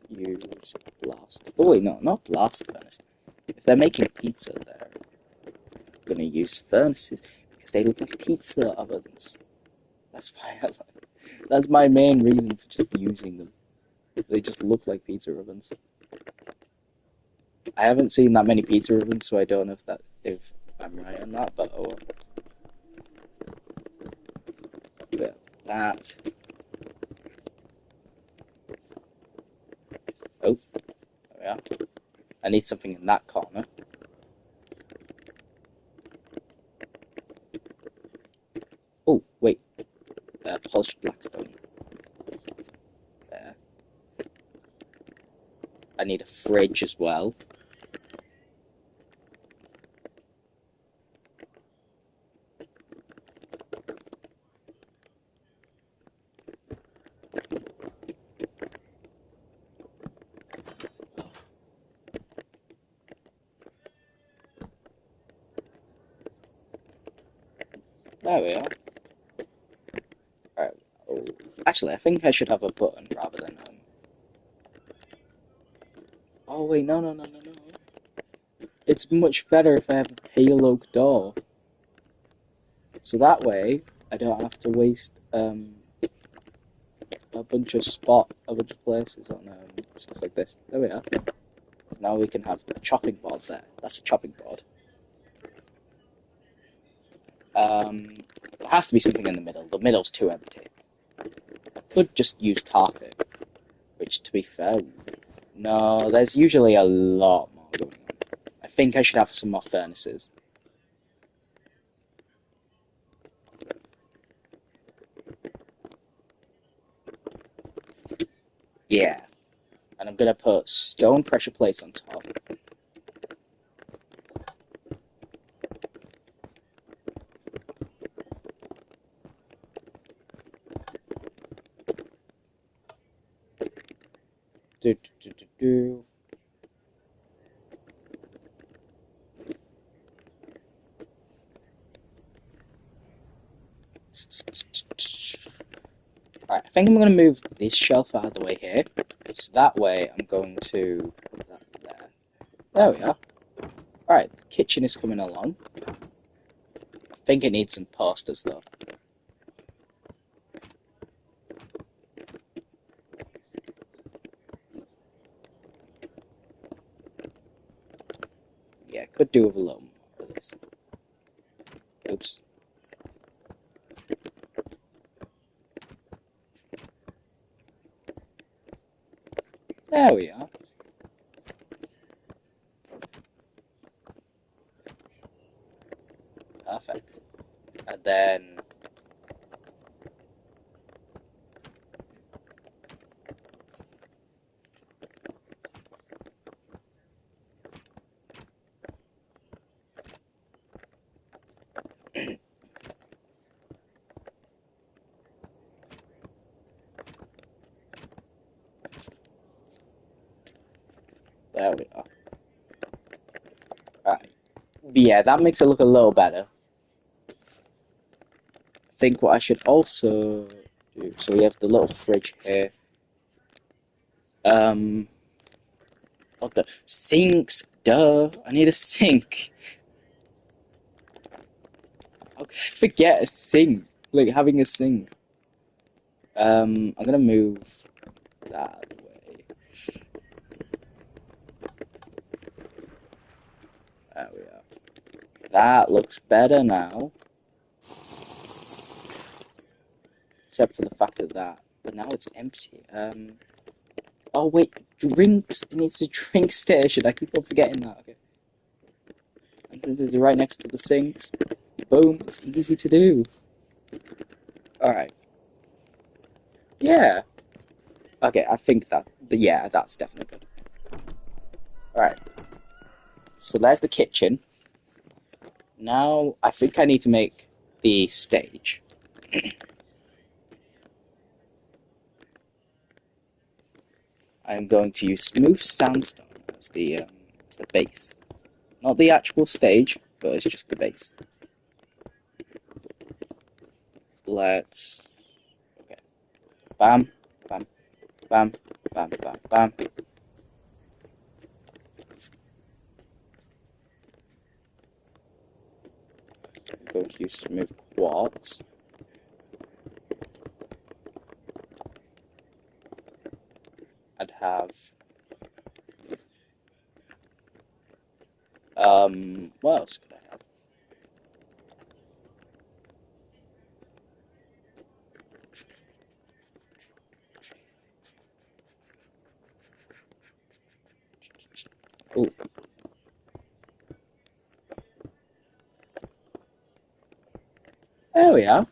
use blast. Oh wait, no, not blast furnace. If they're making pizza, they're gonna use furnaces because they look like pizza ovens. That's why that's my main reason for just using them. They just look like pizza ovens. I haven't seen that many pizza ovens, so I don't know if I'm right on that, but oh, but that. Oh, there we are. I need something in that corner. Oh, wait. Polished blackstone. There. I need a fridge as well. There we are. Alright. Oh. Actually, I think I should have a button rather than Oh wait, no. It's much better if I have a pale oak door. So that way, I don't have to waste a bunch of places on stuff like this. There we are. Now we can have a chopping board there. That's a chopping board. There has to be something in the middle. The middle's too empty. I could just use carpet, which, to be fair, no, there's usually a lot more going on. I think I should have some more furnaces. Yeah. And I'm gonna put stone pressure plates on top. Do, do, do, do, do. Alright, I think I'm going to move this shelf out of the way here. So that way I'm going to put that there. There we are. Alright, the kitchen is coming along. I think it needs some posters though. Yeah, could do with a little more of this. Oops. There we are. Perfect. And then there we are. Alright. Yeah, that makes it look a little better. I think what I should also do, so we have the little fridge here. What the sinks? Duh! I need a sink. How could I forget a sink? Like having a sink. I'm gonna move that way. There we are. That looks better now. Except for the fact of that. But now it's empty. Oh wait, drinks. It needs a drink station. I keep on forgetting that. Okay. And this is right next to the sinks. Boom. It's easy to do. Alright. Yeah. Okay, I think that. Yeah, that's definitely good. Alright. So there's the kitchen. Now, I think I need to make the stage. I'm going to use smooth sandstone as the base. Not the actual stage, but it's just the base. Let's... Okay. Bam, bam, bam, bam, bam, bam. I'm going to use smooth quartz. I'd have... what else could I have? Ooh. There we are.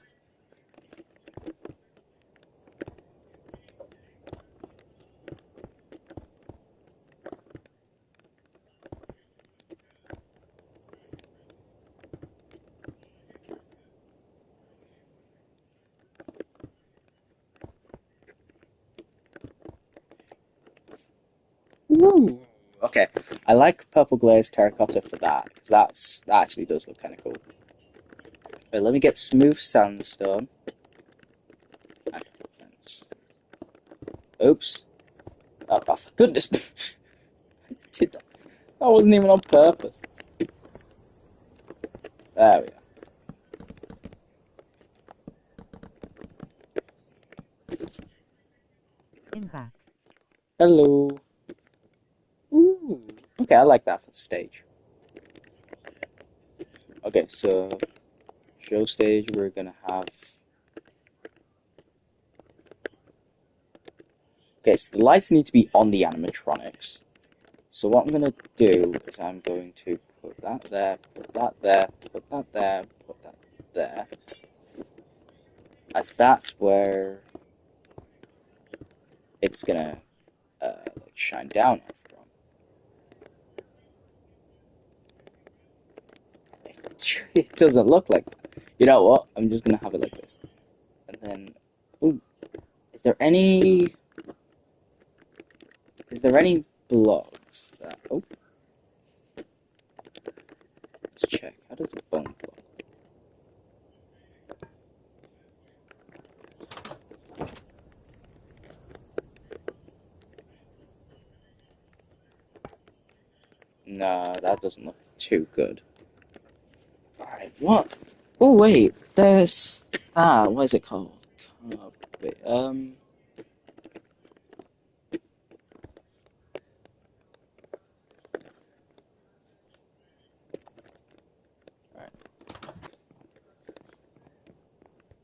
Ooh. Okay, I like purple glazed terracotta for that, because that actually does look kind of cool. Wait, let me get smooth sandstone. Oops. Oh, for goodness. Did that. That wasn't even on purpose. There we are. I'm back. Hello. Ooh. Okay, I like that for the stage. Okay, so show stage we're gonna have. Okay, so the lights need to be on the animatronics. So what I'm gonna do is I'm going to put that there, put that there, put that there, put that there. As that's where it's gonna like shine down from. It doesn't look like that. You know what? I'm just gonna have it like this. And then, ooh, is there any blocks that? Oh, let's check. How does a bone block? No, that doesn't look too good. Alright, what? Oh wait, there's what is it called? Wait, alright.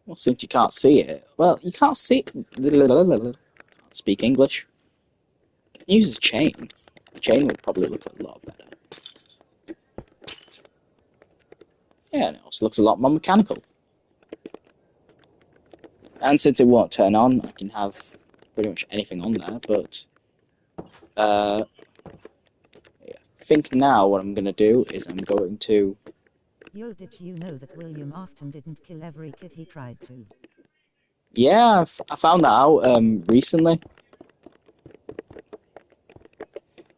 Well, since you can't see it, well, you can't see it. Speak English. Use a chain. The chain would probably look a lot better. Yeah, and it also looks a lot more mechanical. And since it won't turn on, I can have pretty much anything on there, but yeah. I think now what I'm going to do is I'm going to... Yo, did you know that William Afton didn't kill every kid he tried to? Yeah, I found that out recently.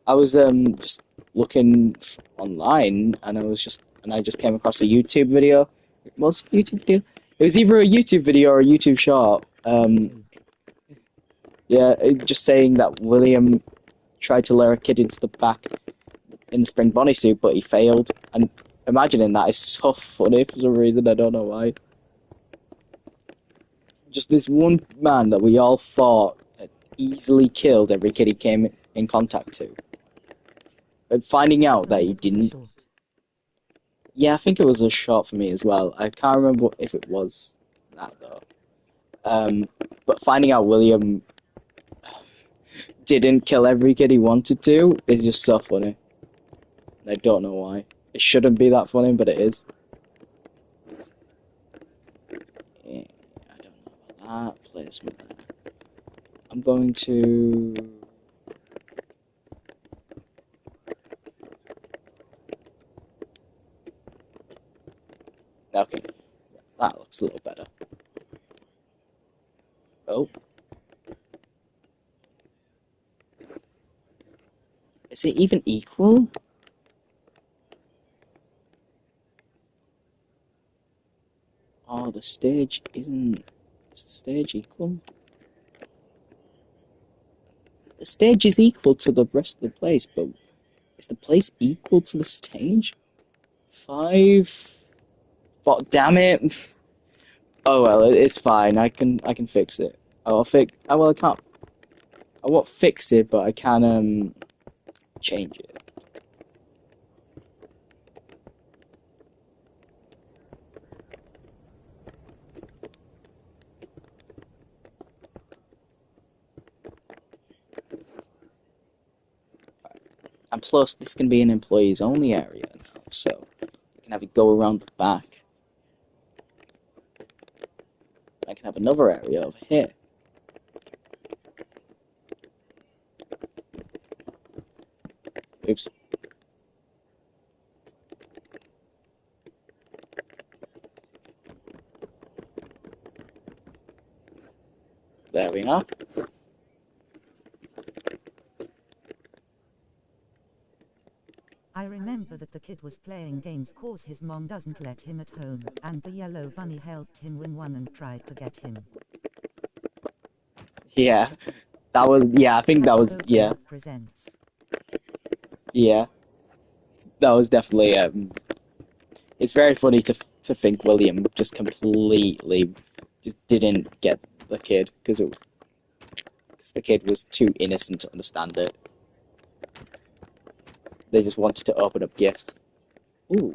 I was just looking online, and I just came across a YouTube video. What was it, a YouTube video? It was either a YouTube video or a YouTube short. YouTube. Yeah, just saying that William tried to lure a kid into the back in the spring bonnie suit, but he failed. And imagining that is so funny for some reason. I don't know why. Just this one man that we all thought had easily killed every kid he came in contact to. And finding out that he didn't. Yeah, I think it was a short for me as well. I can't remember if it was that though. But finding out William didn't kill every kid he wanted to is just so funny. I don't know why. It shouldn't be that funny, but it is. Yeah, I don't know about that placement there. I'm going to... Okay, that looks a little better. Oh. Is it even equal? Oh, the stage isn't. Is the stage equal? The stage is equal to the rest of the place, but is the place equal to the stage? 5. But damn it! Oh well, it's fine. I can fix it. I'll fix. Oh well, I can't. I won't fix it, but I can change it. And plus, this can be an employees only area now, so I can have it go around the back. I can have another area over here. Oops. There we are. I remember that the kid was playing games cause his mom doesn't let him at home, and the yellow bunny helped him win one and tried to get him. Yeah, that was. Yeah, I think that was. Yeah, Presents. yeah, that was definitely. It's very funny to think William just completely just didn't get the kid because the kid was too innocent to understand it. They just wanted to open up gifts. Ooh,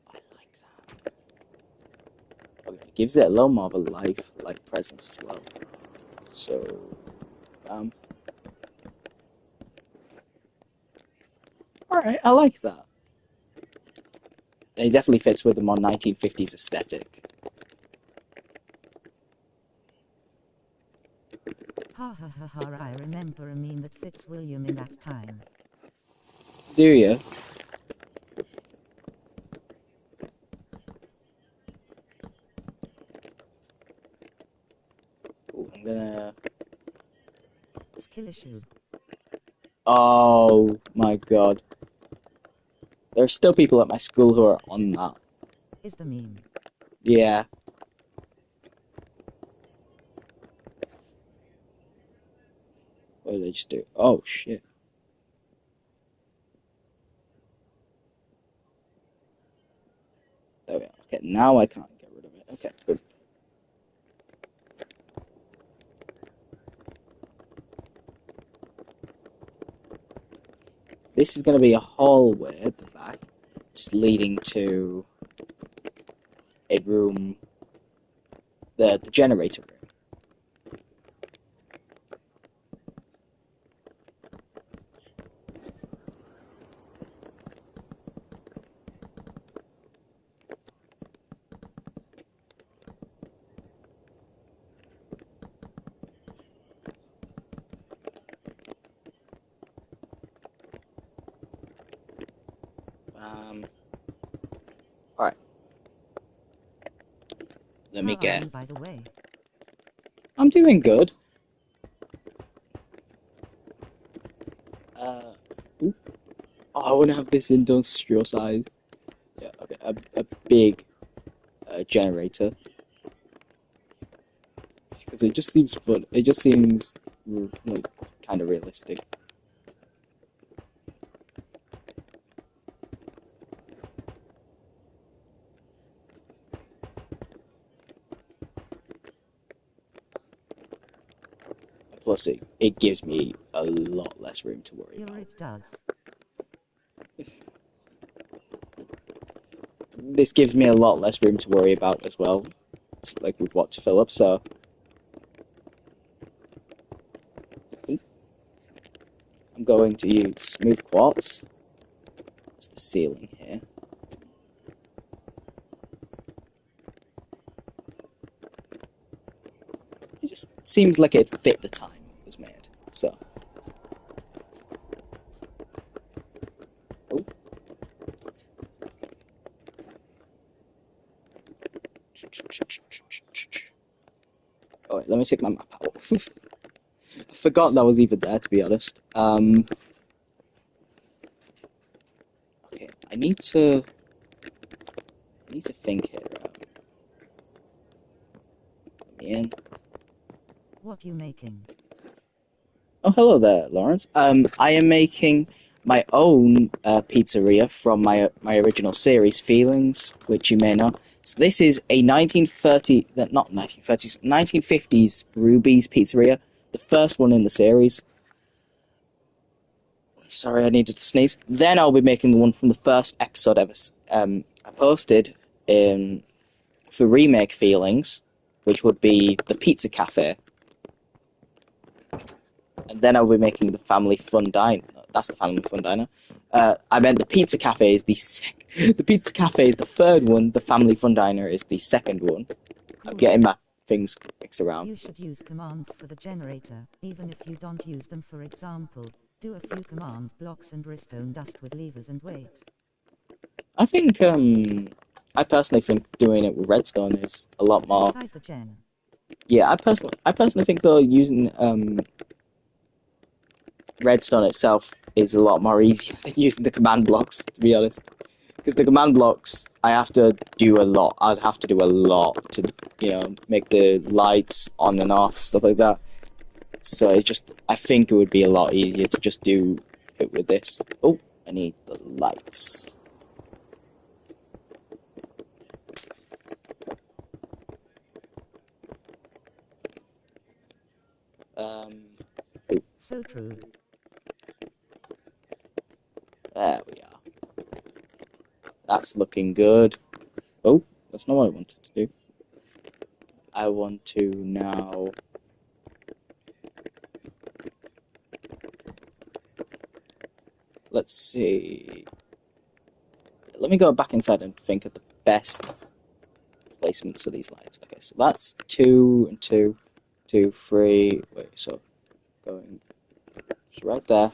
I like that. Okay, it gives it a little more of a life presence as well. So, all right, I like that. And it definitely fits with the more 1950s aesthetic. Ha ha ha ha, I remember a meme that fits William in that time. Do you? Ooh, I'm gonna. Skill issue. Oh my god. There are still people at my school who are on that. Is the meme. Yeah. What did they just do? Oh shit. There we are. Okay, now I can't get rid of it. Okay, good. This is going to be a hallway at the back, just leading to a room, the generator room. All right. Let me How are get. you, by the way? I'm doing good. Ooh. Oh, I want to have this industrial size. Yeah. Okay. A big generator because it just seems fun. It just seems like kind of realistic. Plus, it gives me a lot less room to worry about. It does. This gives me a lot less room to worry about as well, like with what to fill up. So I'm going to use smooth quartz. That's the ceiling here. It just seems like it fit the time it was made. So. Oh. Oh, wait, let me take my map out. I forgot that was even there, to be honest. Okay, I need to think here. in. What you making? Oh, hello there, Lawrence. I am making my own pizzeria from my original series, Feelings, which you may know. So this is a 1950s Ruby's pizzeria, the first one in the series. Sorry, I needed to sneeze. Then I'll be making the one from the first episode ever. I posted for Remake Feelings, which would be the Pizza Cafe. And then I'll be making the Family Fun Diner. That's the Family Fun Diner. I meant the Pizza Cafe is the Pizza Cafe is the third one. The Family Fun Diner is the second one. Cool. I'm getting my things mixed around. You should use commands for the generator, even if you don't use them. For example, do a few command blocks and redstone dust with levers and wait. I think I personally think doing it with redstone is a lot more. Inside the gen. Yeah, I personally think though using redstone itself is a lot more easier than using the command blocks, to be honest. Because the command blocks, I have to do a lot. I'd have to do a lot to, make the lights on and off, stuff like that. So I think it would be a lot easier to just do it with this. Oh, I need the lights. So true. There we are. That's looking good. Oh, that's not what I wanted to do. I want to now... Let's see. Let me go back inside and think of the best placements of these lights. Okay, so that's 2 and 2, 2, 3. Wait, so going just right there.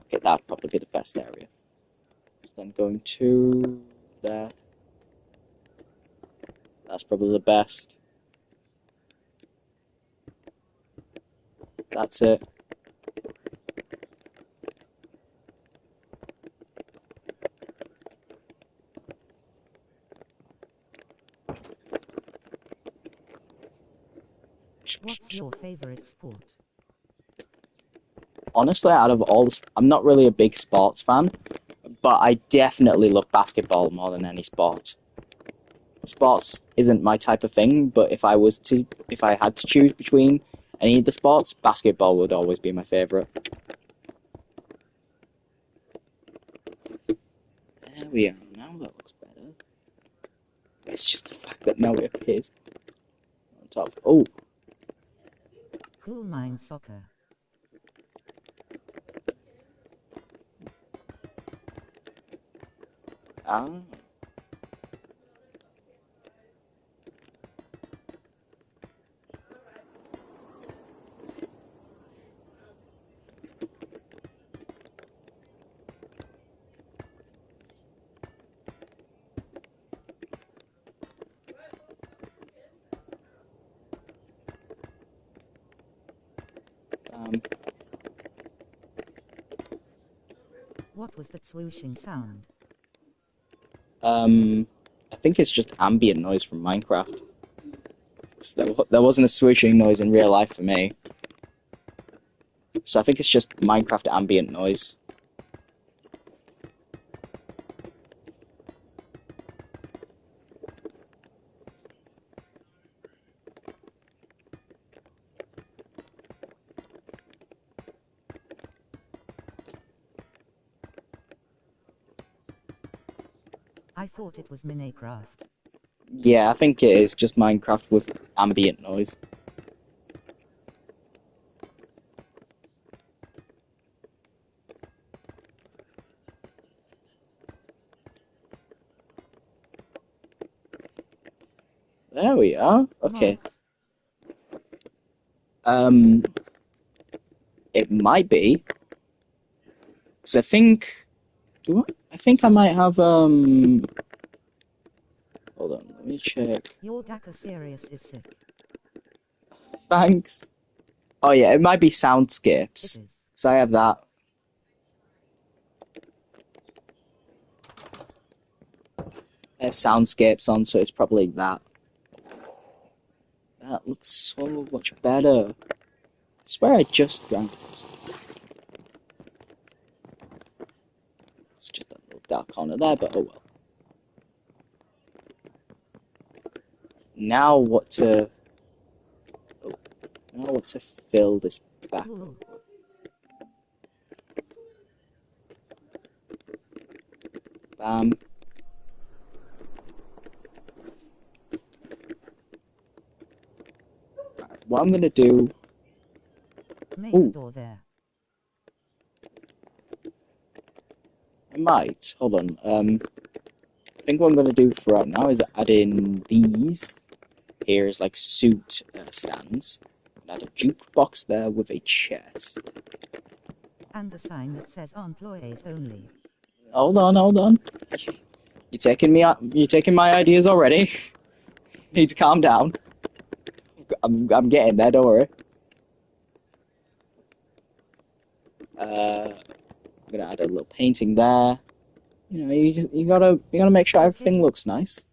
Okay, that'd probably be the best area. Then going 2 there. That's probably the best. That's it. What's your favorite sport? Honestly, out of all the, I'm not really a big sports fan, but I definitely love basketball more than any sport. Sports isn't my type of thing, but if I had to choose between any of the sports, basketball would always be my favorite. There we are. Now that looks better. It's just the fact that now it appears on top. Oh, Cool mine soccer. ah. What was that swooshing sound? I think it's just ambient noise from Minecraft. 'Cause there wasn't a swooshing noise in real life for me. So I think it's just Minecraft ambient noise. I thought it was Minecraft. Yeah, I think it is just Minecraft with ambient noise. There we are. Okay. Mods. It might be. Because I think... I think I might have, Hold on, let me check. Your Gakka Sirius is sick. Thanks. Oh yeah, it might be It soundscapes. is. So I have that. I have soundscapes on, so it's probably that. That's so much better. I swear I just drank this. It's just that little dark corner there, but oh well. Now what to... Oh, now what to fill this back Ooh. up. Bam. Right, what I'm gonna do... Make a door there. I might. Hold on. I think what I'm gonna do for right now is add in these. Here's like suit stands. Add a jukebox there with a chest. And a sign that says employees only. Hold on. You're taking my ideas already. Need to calm down. I'm getting there, don't worry. I'm gonna add a little painting there. You know, you gotta make sure everything looks nice.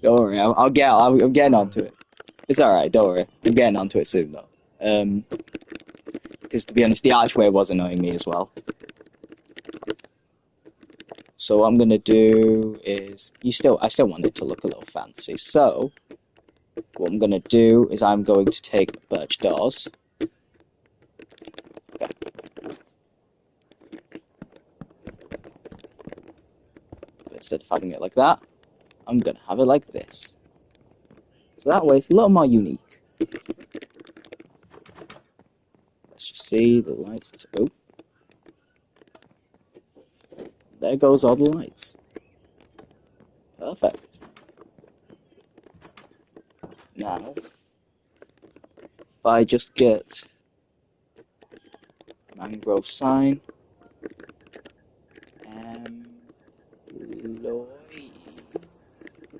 Don't worry, I'm getting onto it. It's alright, don't worry. I'm getting onto it soon though. Because to be honest, the archway was annoying me as well. So what I'm gonna do is I still want it to look a little fancy. So what I'm gonna do is I'm going to take birch doors. Okay. Instead of having it like that, I'm gonna have it like this. So that way it's a little more unique. Let's just see the lights. Oh, there goes all the lights. Perfect. Now, if I just get mangrove sign,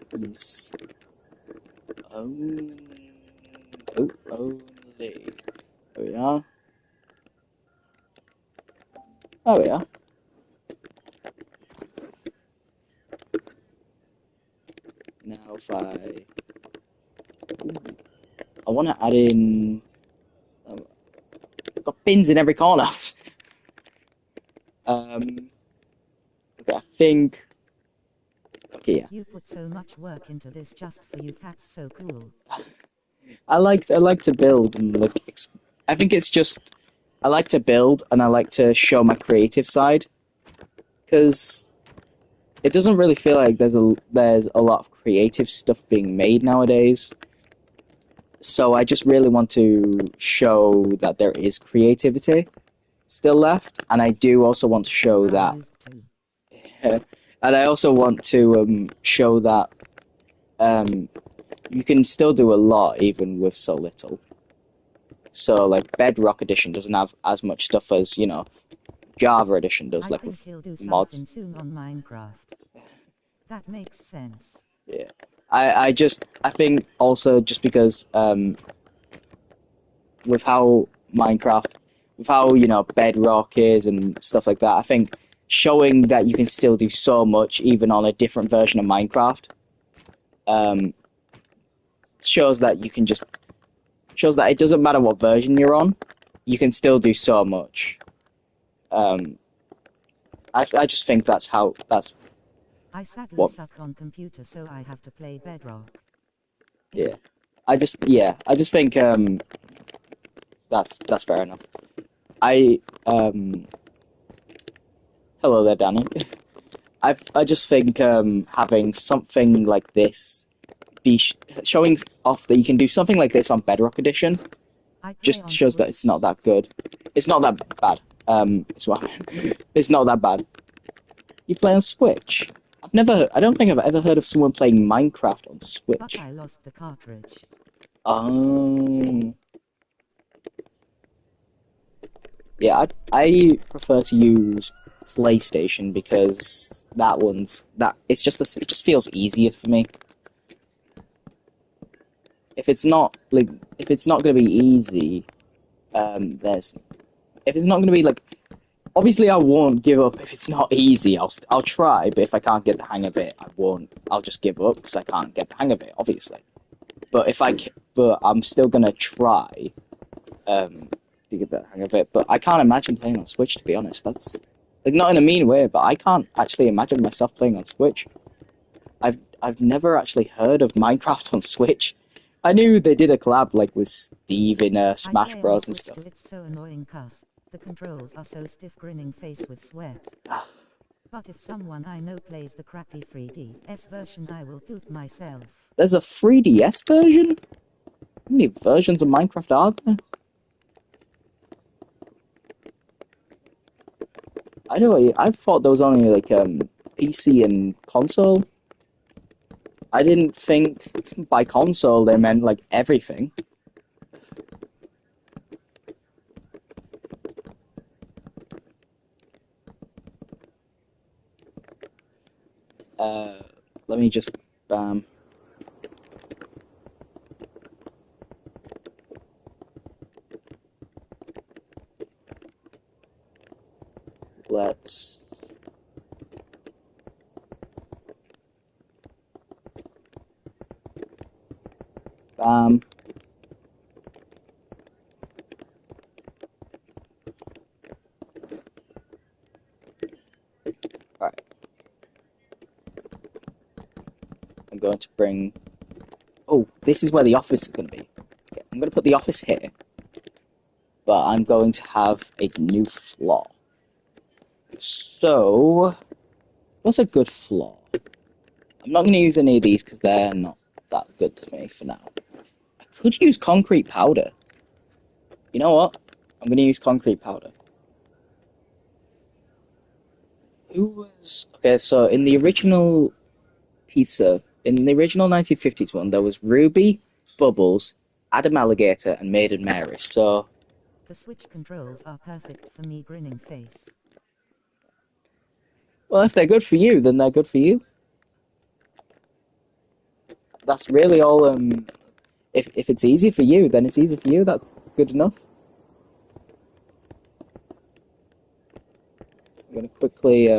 employees only. There we are. There we are. Now if I want to add in... I've got pins in every corner. Okay, I think... Okay, yeah. You put so much work into this just for you. That's so cool. I like to build and like... I think it's just... I like to build and I like to show my creative side. Because it doesn't really feel like there's a lot of creative stuff being made nowadays. So I just really want to show that there is creativity still left, and I do also want to show that. And I also want to show that you can still do a lot even with so little. So like Bedrock Edition doesn't have as much stuff as Java Edition does, like with he'll do mods. something soon on Minecraft. That makes sense. Yeah, I think also just because with how Minecraft, with how Bedrock is and stuff like that, I think showing that you can still do so much even on a different version of Minecraft shows that it doesn't matter what version you're on, you can still do so much. I just think that's I sadly suck on computer, so I have to play Bedrock. Yeah. I just think that's fair enough. Hello there, Danny. I just think having something like this showing off that you can do something like this on Bedrock Edition just shows that it's not that good. It's not that bad. It's what I meant. It's not that bad. You play on Switch? I don't think I've ever heard of someone playing Minecraft on Switch. But I lost the cartridge. Oh. Yeah, I prefer to use PlayStation because it just feels easier for me. If it's not gonna be easy, if it's not gonna be like, obviously I won't give up if it's not easy. I'll try, but if I can't get the hang of it, I won't. I'll just give up because I can't get the hang of it, obviously. But but I'm still gonna try to get the hang of it. But I can't imagine playing on Switch, to be honest. That's like not in a mean way, but I can't actually imagine myself playing on Switch. I've never actually heard of Minecraft on Switch. I knew they did a collab like with Steve in Smash I play on Bros and Switch stuff. too, it's so annoying cuz the controls are so stiff, grinning face with sweat. But if someone I know plays the crappy 3DS version, I will poop myself. There's a 3DS version? How many versions of Minecraft are there? I know. I thought there was only like PC and console. I didn't think by console they meant like everything. Uh, Let me just let's bam. Alright. I'm going to bring... Oh, this is where the office is going to be. Okay, I'm going to put the office here. But I'm going to have a new floor. So, what's a good floor? I'm not going to use any of these because they're not that good to me for now. I could use concrete powder. You know what? I'm going to use concrete powder. Who was... Okay, so in the original pizza, in the original 1950s one, there was Ruby, Bubbles, Adam Alligator, and Maiden Mary. So, The Switch controls are perfect for me, grinning face. well, if they're good for you, then they're good for you. That's really all, if it's easy for you, then it's easy for you. That's good enough. I'm going to quickly,